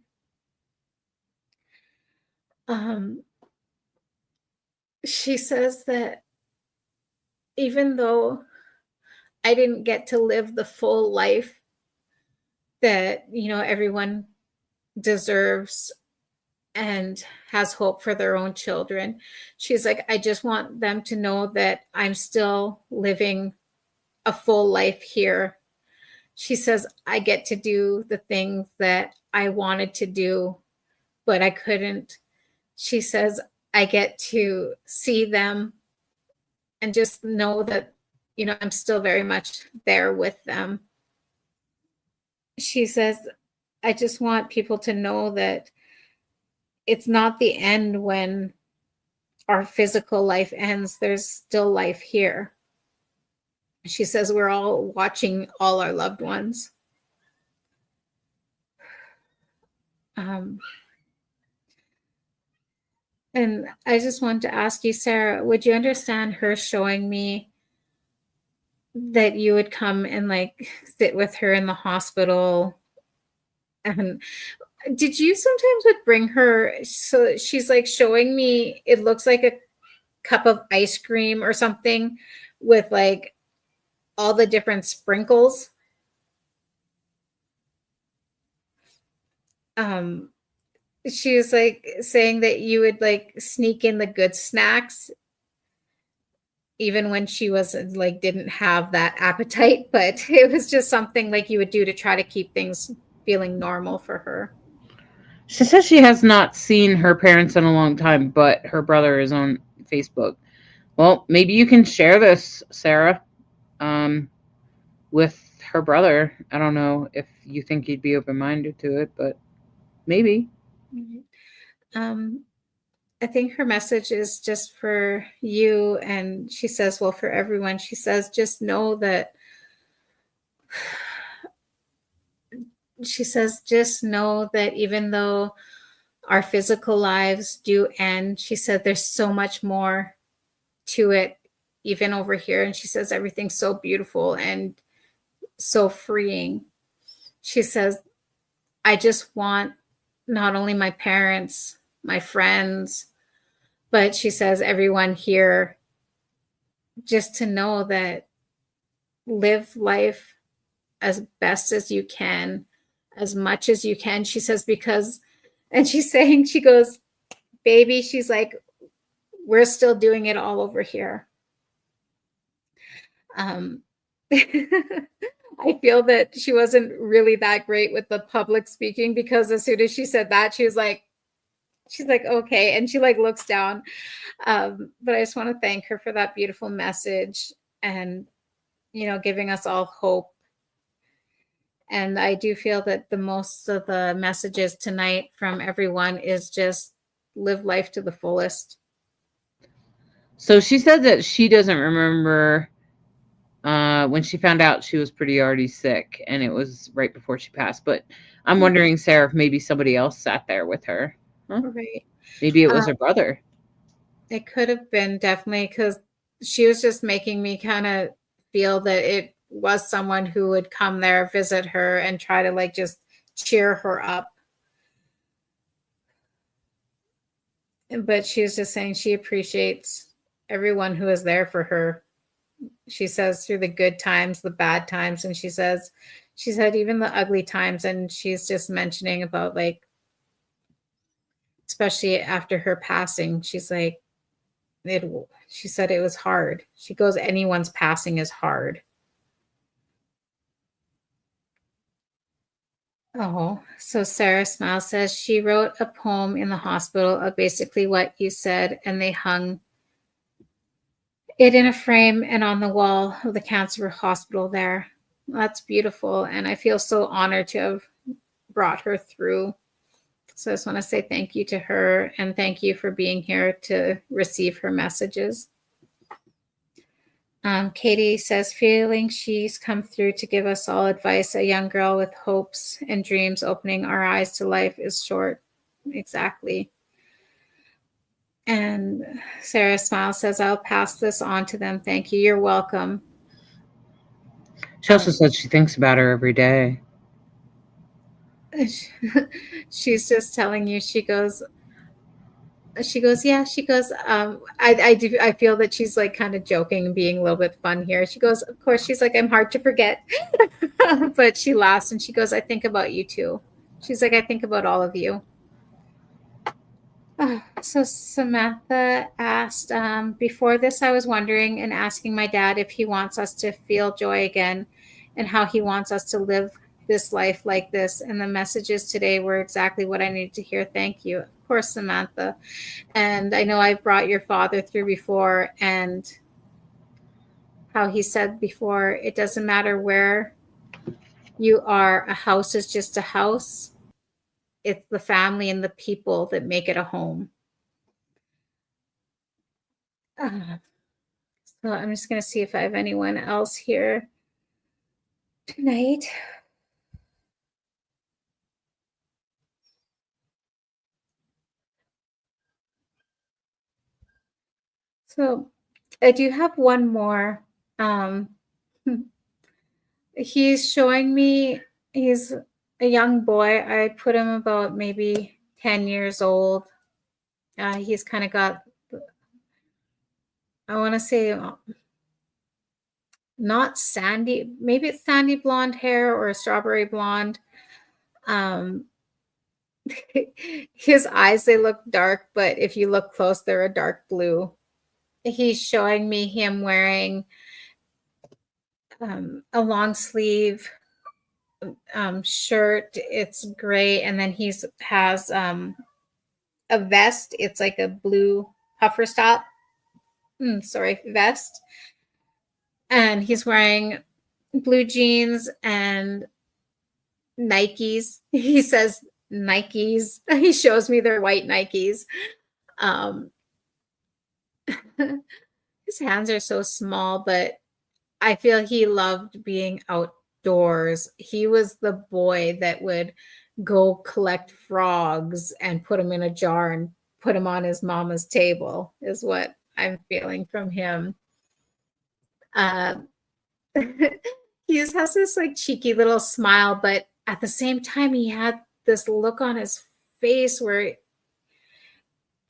Um, she says that even though I didn't get to live the full life that, everyone deserves and has hope for their own children, she's like, I just want them to know that I'm still living a full life here. She says, I get to do the things that I wanted to do, but I couldn't. She says, I get to see them and just know that, I'm still very much there with them. She says, I just want people to know that it's not the end when our physical life ends. There's still life here. She says, we're all watching all our loved ones. Um, and I just wanted to ask you, Sarah, would you understand her showing me that you would come and like sit with her in the hospital? And did you sometimes would bring her, so she's like showing me, it looks like a cup of ice cream or something with like all the different sprinkles. Um, she was like saying that you would like sneak in the good snacks even when she was like didn't have that appetite, but it was just something like you would do to try to keep things feeling normal for her. she says she has not seen her parents in a long time, but her brother is on Facebook. Well, maybe you can share this, Sarah, um, with her brother. I don't know if you think he'd be open minded to it, but maybe. Mhm. Um, I think her message is just for you. And she says, well, for everyone, she says, just know that, she says, just know that even though our physical lives do end, she said, there's so much more to it, even over here. And she says, everything's so beautiful and so freeing. She says, I just want not only my parents, my friends, but she says, everyone here just to know that live life as best as you can, as much as you can. She says, because, and she's saying, she goes, baby, she's like, we're still doing it all over here. Um, I feel that she wasn't really that great with the public speaking, because as soon as she said that, she was like, She's like, okay. And she like looks down. But I just want to thank her for that beautiful message and, giving us all hope. And I do feel that the most of the messages tonight from everyone is just live life to the fullest. So she said that she doesn't remember when she found out she was pretty already sick, and it was right before she passed. But I'm wondering, Sarah, if maybe somebody else sat there with her. Huh? Right. Maybe it was her brother. It could have been, definitely, because she was just making me kind of feel that it was someone who would come there, visit her, and try to like just cheer her up. But she was just saying she appreciates everyone who is there for her. She says through the good times, the bad times, and she said even the ugly times. And she's just mentioning about like, especially after her passing, she's like, she said it was hard. She goes, anyone's passing is hard. Oh, so Sarah Smile says she wrote a poem in the hospital of basically what you said, and they hung it in a frame and on the wall of the cancer hospital there. That's beautiful. And I feel so honored to have brought her through. So I just want to say thank you to her, and thank you for being here to receive her messages. Katie says, feeling she's come through to give us all advice. A young girl with hopes and dreams, opening our eyes to life is short. Exactly. And Sarah Smile says, I'll pass this on to them. Thank you. You're welcome. She also said she thinks about her every day. She's just telling you, she goes, yeah, she goes, I feel that she's like kind of joking and being a little bit fun here. She goes, of course, she's like, I'm hard to forget. But she laughs and she goes, I think about you too. She's like, I think about all of you. So Samantha asked, before this, I was wondering and asking my dad if he wants us to feel joy again and how he wants us to live this life like this. And the messages today were exactly what I needed to hear. Thank you. Of course, Samantha. And I know I brought your father through before, and how he said before, it doesn't matter where you are. A house is just a house. It's the family and the people that make it a home. So I'm just going to see if I have anyone else here tonight. So I do have one more. He's showing me, he's a young boy. I put him about maybe 10 years old. He's kind of got, I want to say, not sandy, maybe it's sandy blonde hair or a strawberry blonde. His eyes, they look dark, but if you look close, they're a dark blue. He's showing me him wearing a long sleeve shirt. It's gray, and then he has a vest. It's like a blue puffer stop. Vest. And he's wearing blue jeans and Nikes. He says Nikes. He shows me their white Nikes. His hands are so small, but I feel he loved being outdoors. He was the boy that would go collect frogs and put them in a jar and put them on his mama's table, is what I'm feeling from him. He just has this like cheeky little smile, but at the same time, he had this look on his face where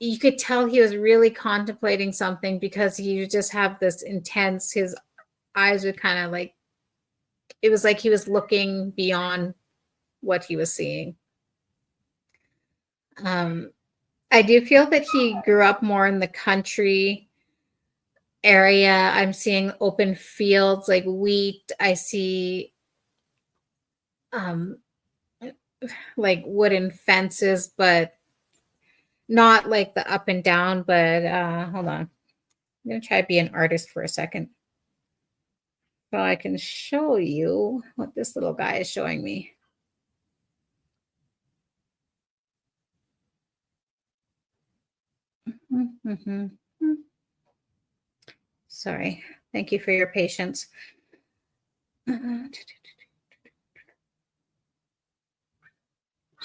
you could tell he was really contemplating something, because he just have this intense, his eyes would kind of like, it was like he was looking beyond what he was seeing. I do feel that he grew up more in the country area. I'm seeing open fields like wheat. I see like wooden fences, but not like the up and down, but hold on. I'm going to try to be an artist for a second. So I can show you what this little guy is showing me. Sorry. Thank you for your patience.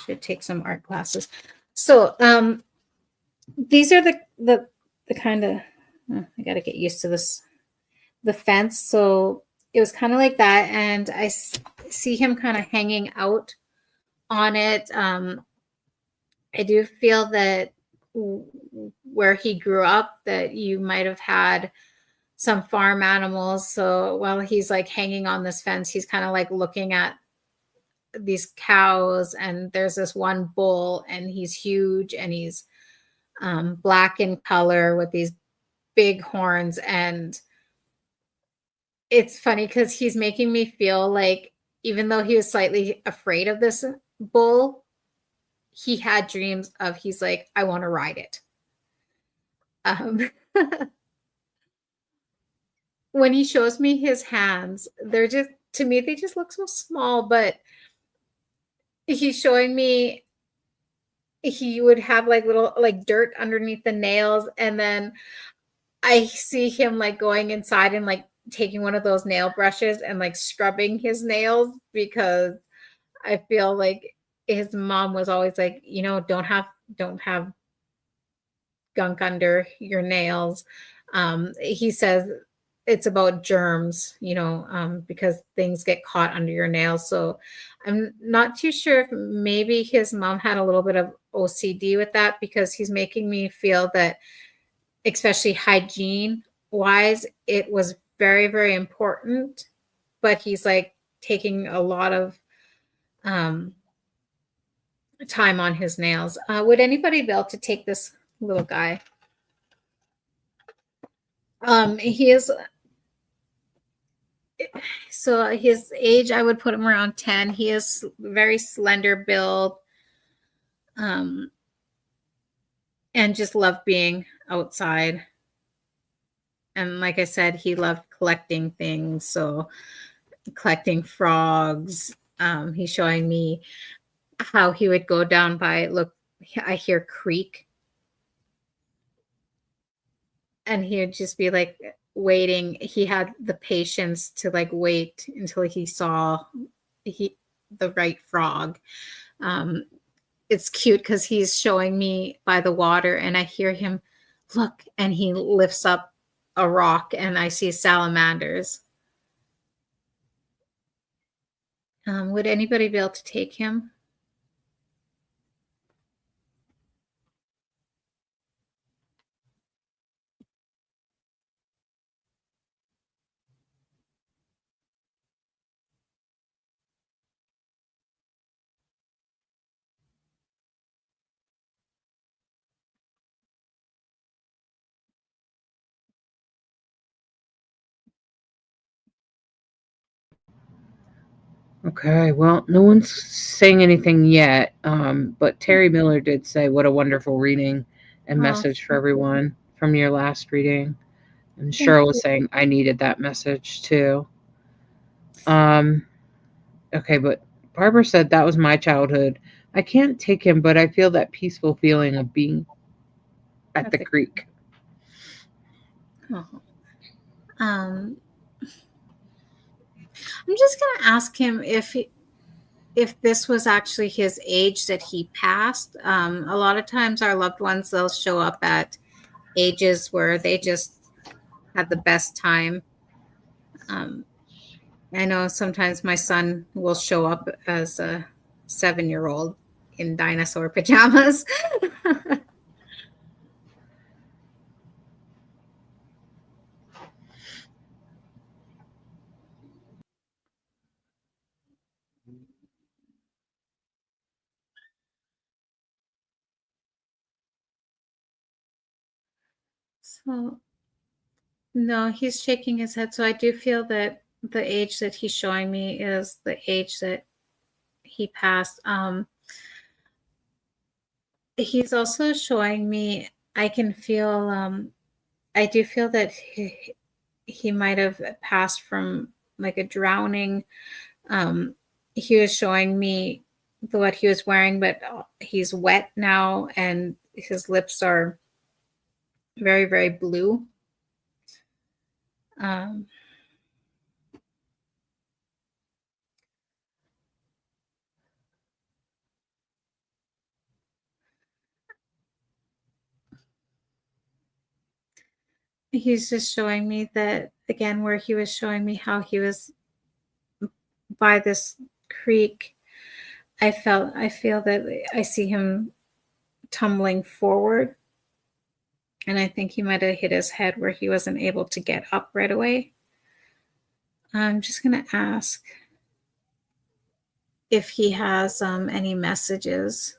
Should take some art classes. So these are the kind of, I got to get used to this, the fence. So it was kind of like that. And I see him kind of hanging out on it. I do feel that where he grew up, that you might have had some farm animals. So while he's like hanging on this fence, he's kind of like looking at these cows, and there's this one bull, and he's huge, and he's black in color with these big horns. And it's funny because he's making me feel like, even though he was slightly afraid of this bull, he had dreams of, he's like, I want to ride it. When he shows me his hands, they're just, to me, they just look so small, but he's showing me he would have like little like dirt underneath the nails, and then I see him like going inside and like taking one of those nail brushes and like scrubbing his nails, because I feel like his mom was always like, you know, don't have gunk under your nails. He says it's about germs, you know, because things get caught under your nails. So I'm not too sure if maybe his mom had a little bit of OCD with that, because he's making me feel that, especially hygiene wise, it was very, very important. But he's like taking a lot of time on his nails. Would anybody be able to take this little guy? He is, so his age, I would put him around 10. He is very slender build, and just loved being outside. And like I said, he loved collecting things. So collecting frogs. He's showing me how he would go down by, look, I hear creek. And he would just be like waiting. He had the patience to like wait until he saw the right frog. It's cute because he's showing me by the water, and I hear him look, and he lifts up a rock, and I see salamanders. Would anybody be able to take him? Okay, well, no one's saying anything yet, but Terry Miller did say, what a wonderful reading and message for everyone from your last reading. And Cheryl was saying, I needed that message too. Okay, but Barbara said, that was my childhood. I can't take him, but I feel that peaceful feeling of being at the creek. Oh. I'm just going to ask him if this was actually his age that he passed. A lot of times our loved ones, they'll show up at ages where they just had the best time. I know sometimes my son will show up as a 7-year-old in dinosaur pajamas. So, no, he's shaking his head. So I do feel that the age that he's showing me is the age that he passed. He's also showing me, I can feel, I do feel that he might have passed from like a drowning. He was showing me what he was wearing, but he's wet now and his lips are very, very blue. Um, he's just showing me that again, where he was showing me how he was by this creek. I feel that I see him tumbling forward, and I think he might have hit his head where he wasn't able to get up right away. I'm just going to ask if he has any messages.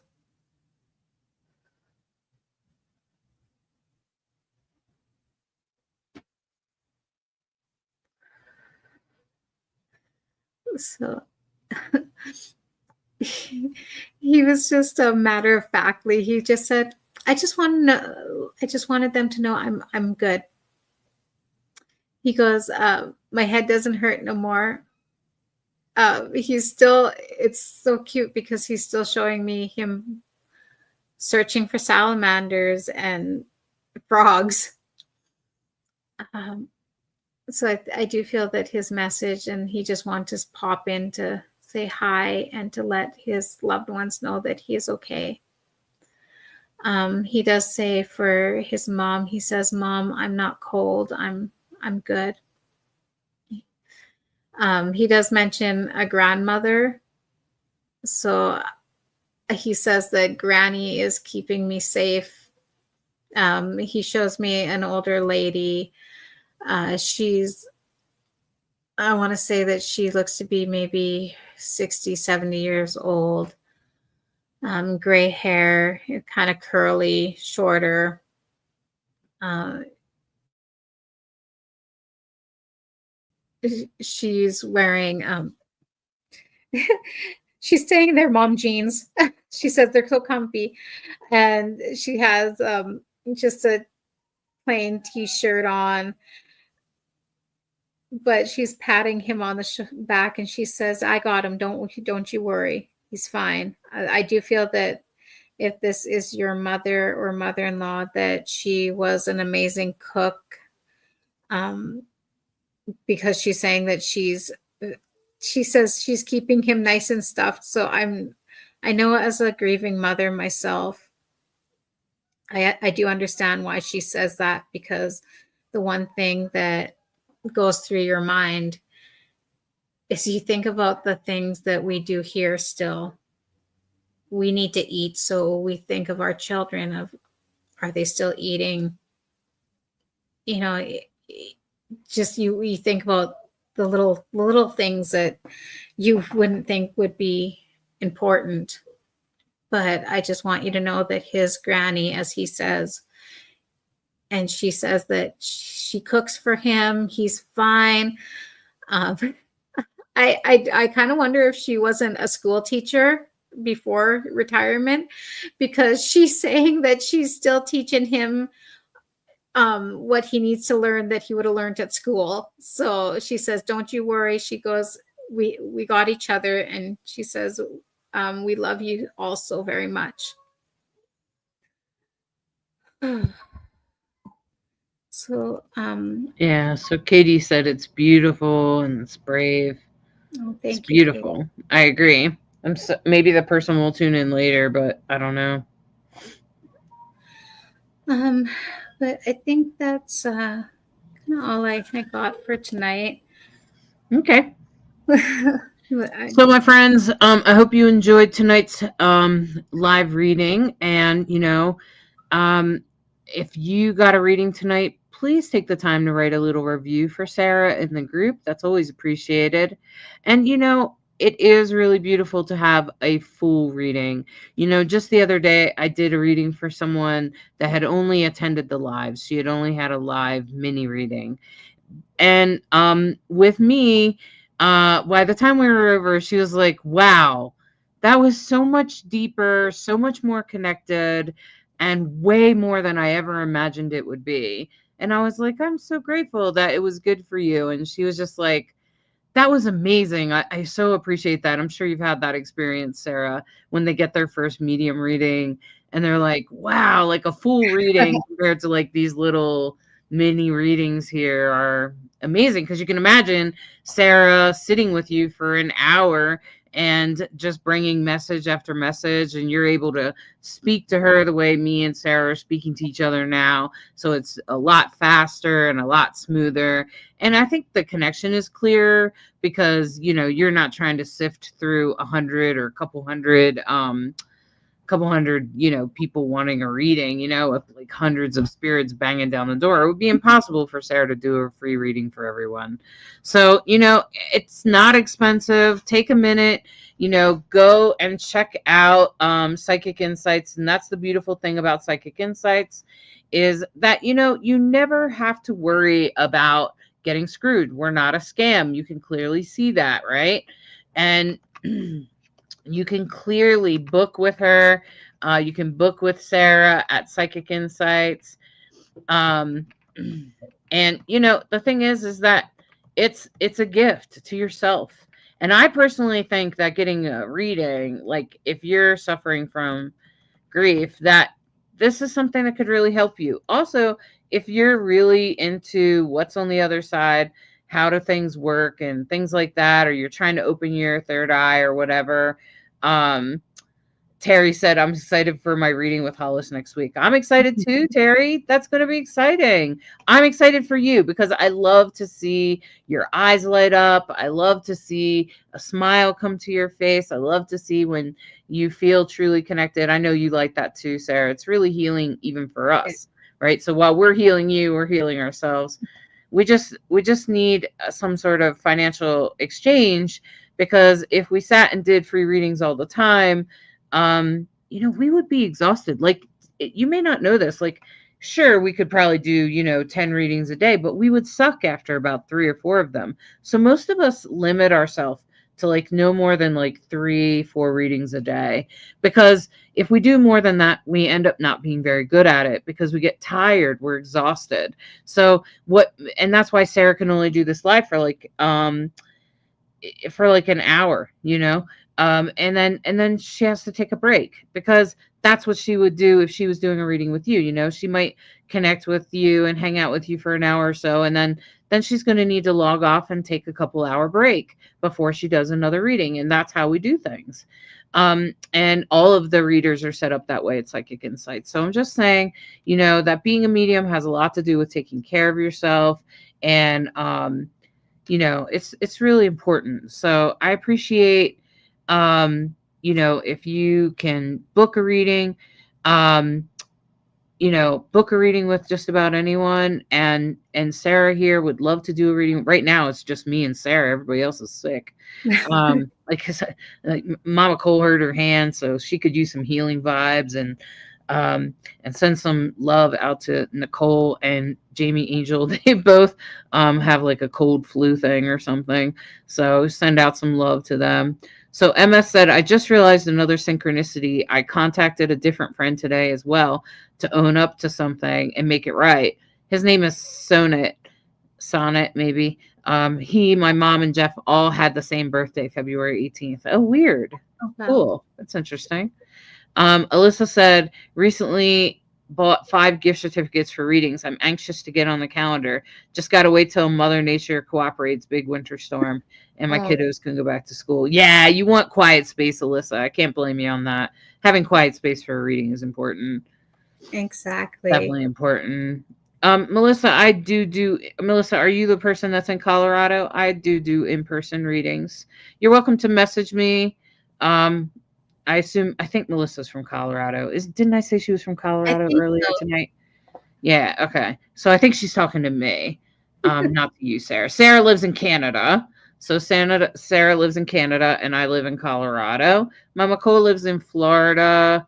So he was just a matter of factly. He just said, I just want to know, I just wanted them to know I'm good. He goes, my head doesn't hurt no more. He's still, it's so cute because he's still showing me him searching for salamanders and frogs. So I do feel that his message, and he just wants to pop in to say hi and to let his loved ones know that he is okay. He does say for his mom, he says, Mom, I'm not cold. I'm good. He does mention a grandmother. So he says that Granny is keeping me safe. He shows me an older lady. She's, I want to say that she looks to be maybe 60, 70 years old. Gray hair, kind of curly, shorter. She's wearing, she's staying in their mom jeans. She says they're so comfy. And she has just a plain t-shirt on. But she's patting him on the back and she says, I got him. Don't you worry. He's fine. I do feel that if this is your mother or mother-in-law, that she was an amazing cook, because she's saying that she says she's keeping him nice and stuffed. So I know as a grieving mother myself, I do understand why she says that, because the one thing that goes through your mind is you think about the things that we do here still. We need to eat, so we think of our children, of are they still eating? You know, just you think about the little things that you wouldn't think would be important. But I just want you to know that his granny, as he says, and she says that she cooks for him. He's fine. I kind of wonder if she wasn't a school teacher before retirement, because she's saying that she's still teaching him what he needs to learn that he would have learned at school. So she says, don't you worry. She goes, we got each other. And she says, we love you all so very much. So yeah, so Katie said it's beautiful and it's brave. It's beautiful. Katie. I agree. Maybe the person will tune in later, but I don't know. But I think that's kind of all I got for tonight. Okay. So my friends, I hope you enjoyed tonight's live reading. And, if you got a reading tonight, please take the time to write a little review for Sarah in the group. That's always appreciated. And, it is really beautiful to have a full reading. Just the other day, I did a reading for someone that had only attended the live. She had only had a live mini reading. And with me, by the time we were over, she was like, wow, that was so much deeper, so much more connected, and way more than I ever imagined it would be. And I was like, I'm so grateful that it was good for you. And she was just like, that was amazing. I so appreciate that. I'm sure you've had that experience, Sarah, when they get their first medium reading and they're like, wow, like a full reading compared to like these little mini readings here are amazing. Because you can imagine Sarah sitting with you for an hour and just bringing message after message, and you're able to speak to her the way me and Sarah are speaking to each other now. So it's a lot faster and a lot smoother. And I think the connection is clear because, you know, you're not trying to sift through 100 or a couple hundred, you know, people wanting a reading, you know, with like hundreds of spirits banging down the door. It would be impossible for Sarah to do a free reading for everyone. So, you know, it's not expensive. Take a minute, you know, go and check out Psychic Insights. And that's the beautiful thing about Psychic Insights is that, you know, you never have to worry about getting screwed. We're not a scam. You can clearly see that, right? And you can clearly book with her. You can book with Sarah at Psychic Insights. And you know, the thing is that it's a gift to yourself. And I personally think that getting a reading, like if you're suffering from grief, that this is something that could really help you. Also, if you're really into what's on the other side, how do things work and things like that, or you're trying to open your third eye or whatever. Terry said, I'm excited for my reading with Hollis next week. I'm excited too, Terry. That's going to be exciting. I'm excited for you because I love to see your eyes light up. I love to see a smile come to your face. I love to see when you feel truly connected. I know you like that too, Sarah. It's really healing even for us, right? So while we're healing you, we're healing ourselves. We just need some sort of financial exchange, because if we sat and did free readings all the time, you know, we would be exhausted. Like, you may not know this, like, sure, we could probably do, you know, 10 readings a day, but we would suck after about 3 or 4 of them. So most of us limit ourselves to like no more than like 3-4 readings a day, because if we do more than that, we end up not being very good at it because we get tired, we're exhausted. So and that's why Sarah can only do this live for like an hour, you know. And then she has to take a break, because that's what she would do if she was doing a reading with you. You know, she might connect with you and hang out with you for an hour or so, and then she's going to need to log off and take a couple-hour break before she does another reading. And that's how we do things. And all of the readers are set up that way at Psychic Insights. So I'm just saying, you know, that being a medium has a lot to do with taking care of yourself. And, you know, it's really important. So I appreciate, you know, if you can book a reading, you know, book a reading with just about anyone. And Sarah here would love to do a reading. Right now, it's just me and Sarah. Everybody else is sick. Like Mama Cole hurt her hand, so she could use some healing vibes, and send some love out to Nicole and Jamie Angel. They both have like a cold flu thing or something. So send out some love to them. So MS said, I just realized another synchronicity. I contacted a different friend today as well to own up to something and make it right. His name is Sonnet, maybe. My mom, and Jeff all had the same birthday, February 18th. Oh, weird. Oh, wow. Cool. That's interesting. Alyssa said, recently bought 5 gift certificates for readings. I'm anxious to get on the calendar. Just got to wait till Mother Nature cooperates, big winter storm, and my kiddos can go back to school. Yeah, you want quiet space, Alyssa. I can't blame you on that. Having quiet space for a reading is important. Exactly. Definitely important. Melissa, Melissa, are you the person that's in Colorado? I do in-person readings. You're welcome to message me. I think Melissa's from Colorado. Didn't I say she was from Colorado earlier tonight? Yeah, okay. So I think she's talking to me, not to you, Sarah. Sarah lives in Canada. So Sarah lives in Canada, and I live in Colorado. Mama Cole lives in Florida.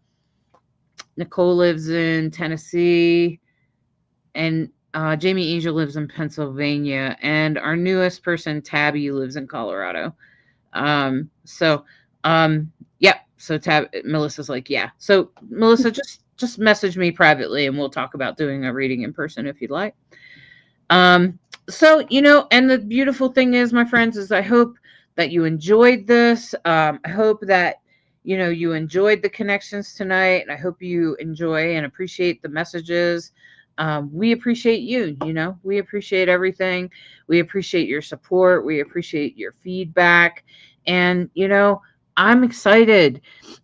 Nicole lives in Tennessee. And Jamie Angel lives in Pennsylvania. And our newest person, Tabby, lives in Colorado. Yep. So Melissa's like, yeah. So Melissa, just message me privately and we'll talk about doing a reading in person if you'd like. So, and the beautiful thing is, my friends, is I hope that you enjoyed this. I hope that, you enjoyed the connections tonight, and I hope you enjoy and appreciate the messages. We appreciate you, we appreciate everything. We appreciate your support. We appreciate your feedback. And, I'm excited.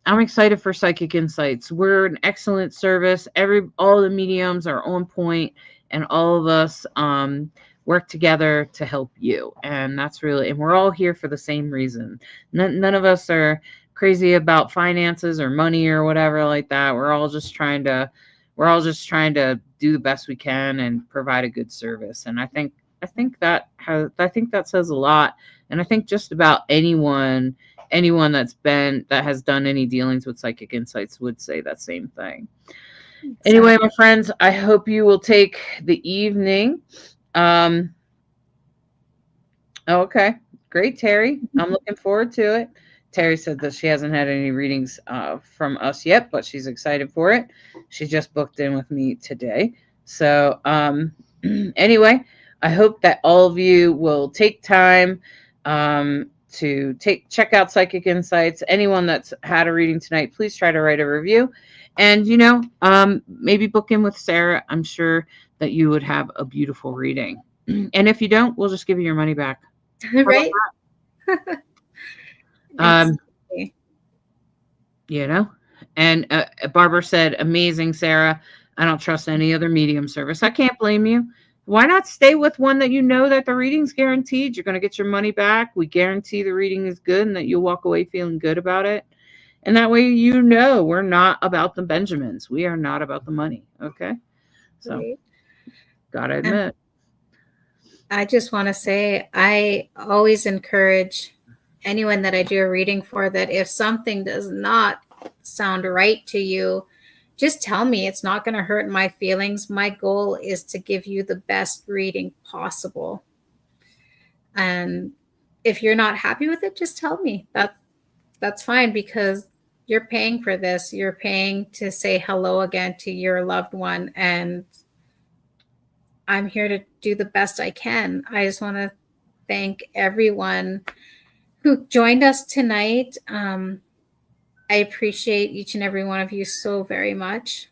I'm excited for Psychic Insights. We're an excellent service. All the mediums are on point, and all of us work together to help you. And and we're all here for the same reason. None of us are crazy about finances or money or whatever like that. We're all just trying to do the best we can and provide a good service. And I think that says a lot. And I think just about anyone that has done any dealings with Psychic Insights would say that same thing. Anyway, my friends, I hope you will take the evening. Okay, great, Terry. I'm looking forward to it. Terry said that she hasn't had any readings from us yet, but she's excited for it. She just booked in with me today. So anyway, I hope that all of you will take time to check out Psychic Insights. Anyone that's had a reading tonight, please try to write a review. And, maybe book in with Sarah. I'm sure that you would have a beautiful reading. And if you don't, we'll just give you your money back. Right. And Barbara said, amazing, Sarah. I don't trust any other medium service. I can't blame you. Why not stay with one that that the reading's guaranteed? You're going to get your money back. We guarantee the reading is good and that you'll walk away feeling good about it. And that way, we're not about the Benjamins. We are not about the money. Okay. So, gotta admit. I just want to say, I always encourage anyone that I do a reading for that if something does not sound right to you, just tell me. It's not going to hurt my feelings. My goal is to give you the best reading possible. And if you're not happy with it, just tell me. That's fine, because you're paying for this. You're paying to say hello again to your loved one. And I'm here to do the best I can. I just want to thank everyone who joined us tonight. I appreciate each and every one of you so very much.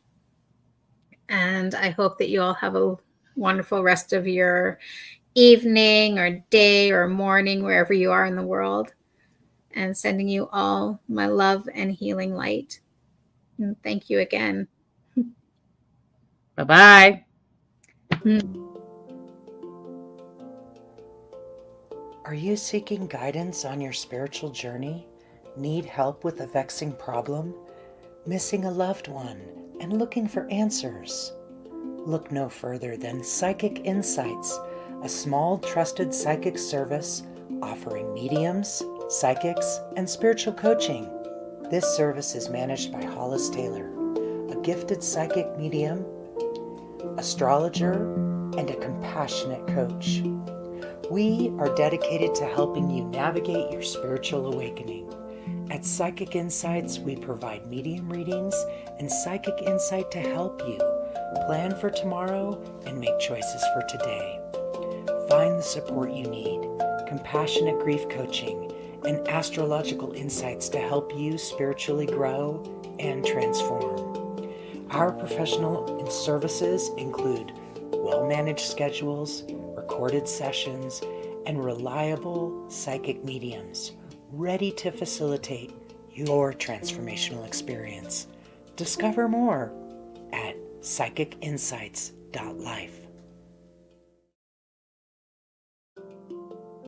And I hope that you all have a wonderful rest of your evening or day or morning, wherever you are in the world. And sending you all my love and healing light. And thank you again. Bye-bye. Are you seeking guidance on your spiritual journey? Need help with a vexing problem? Missing a loved one and looking for answers? Look no further than Psychic Insights, a small trusted psychic service offering mediums, psychics, and spiritual coaching. This service is managed by Hollis Taylor, a gifted psychic medium, astrologer, and a compassionate coach. We are dedicated to helping you navigate your spiritual awakening. At Psychic Insights, we provide medium readings and psychic insight to help you plan for tomorrow and make choices for today. Find the support you need, compassionate grief coaching, and astrological insights to help you spiritually grow and transform. Our professional services include well-managed schedules, recorded sessions, and reliable psychic mediums ready to facilitate your transformational experience. Discover more at psychicinsights.life.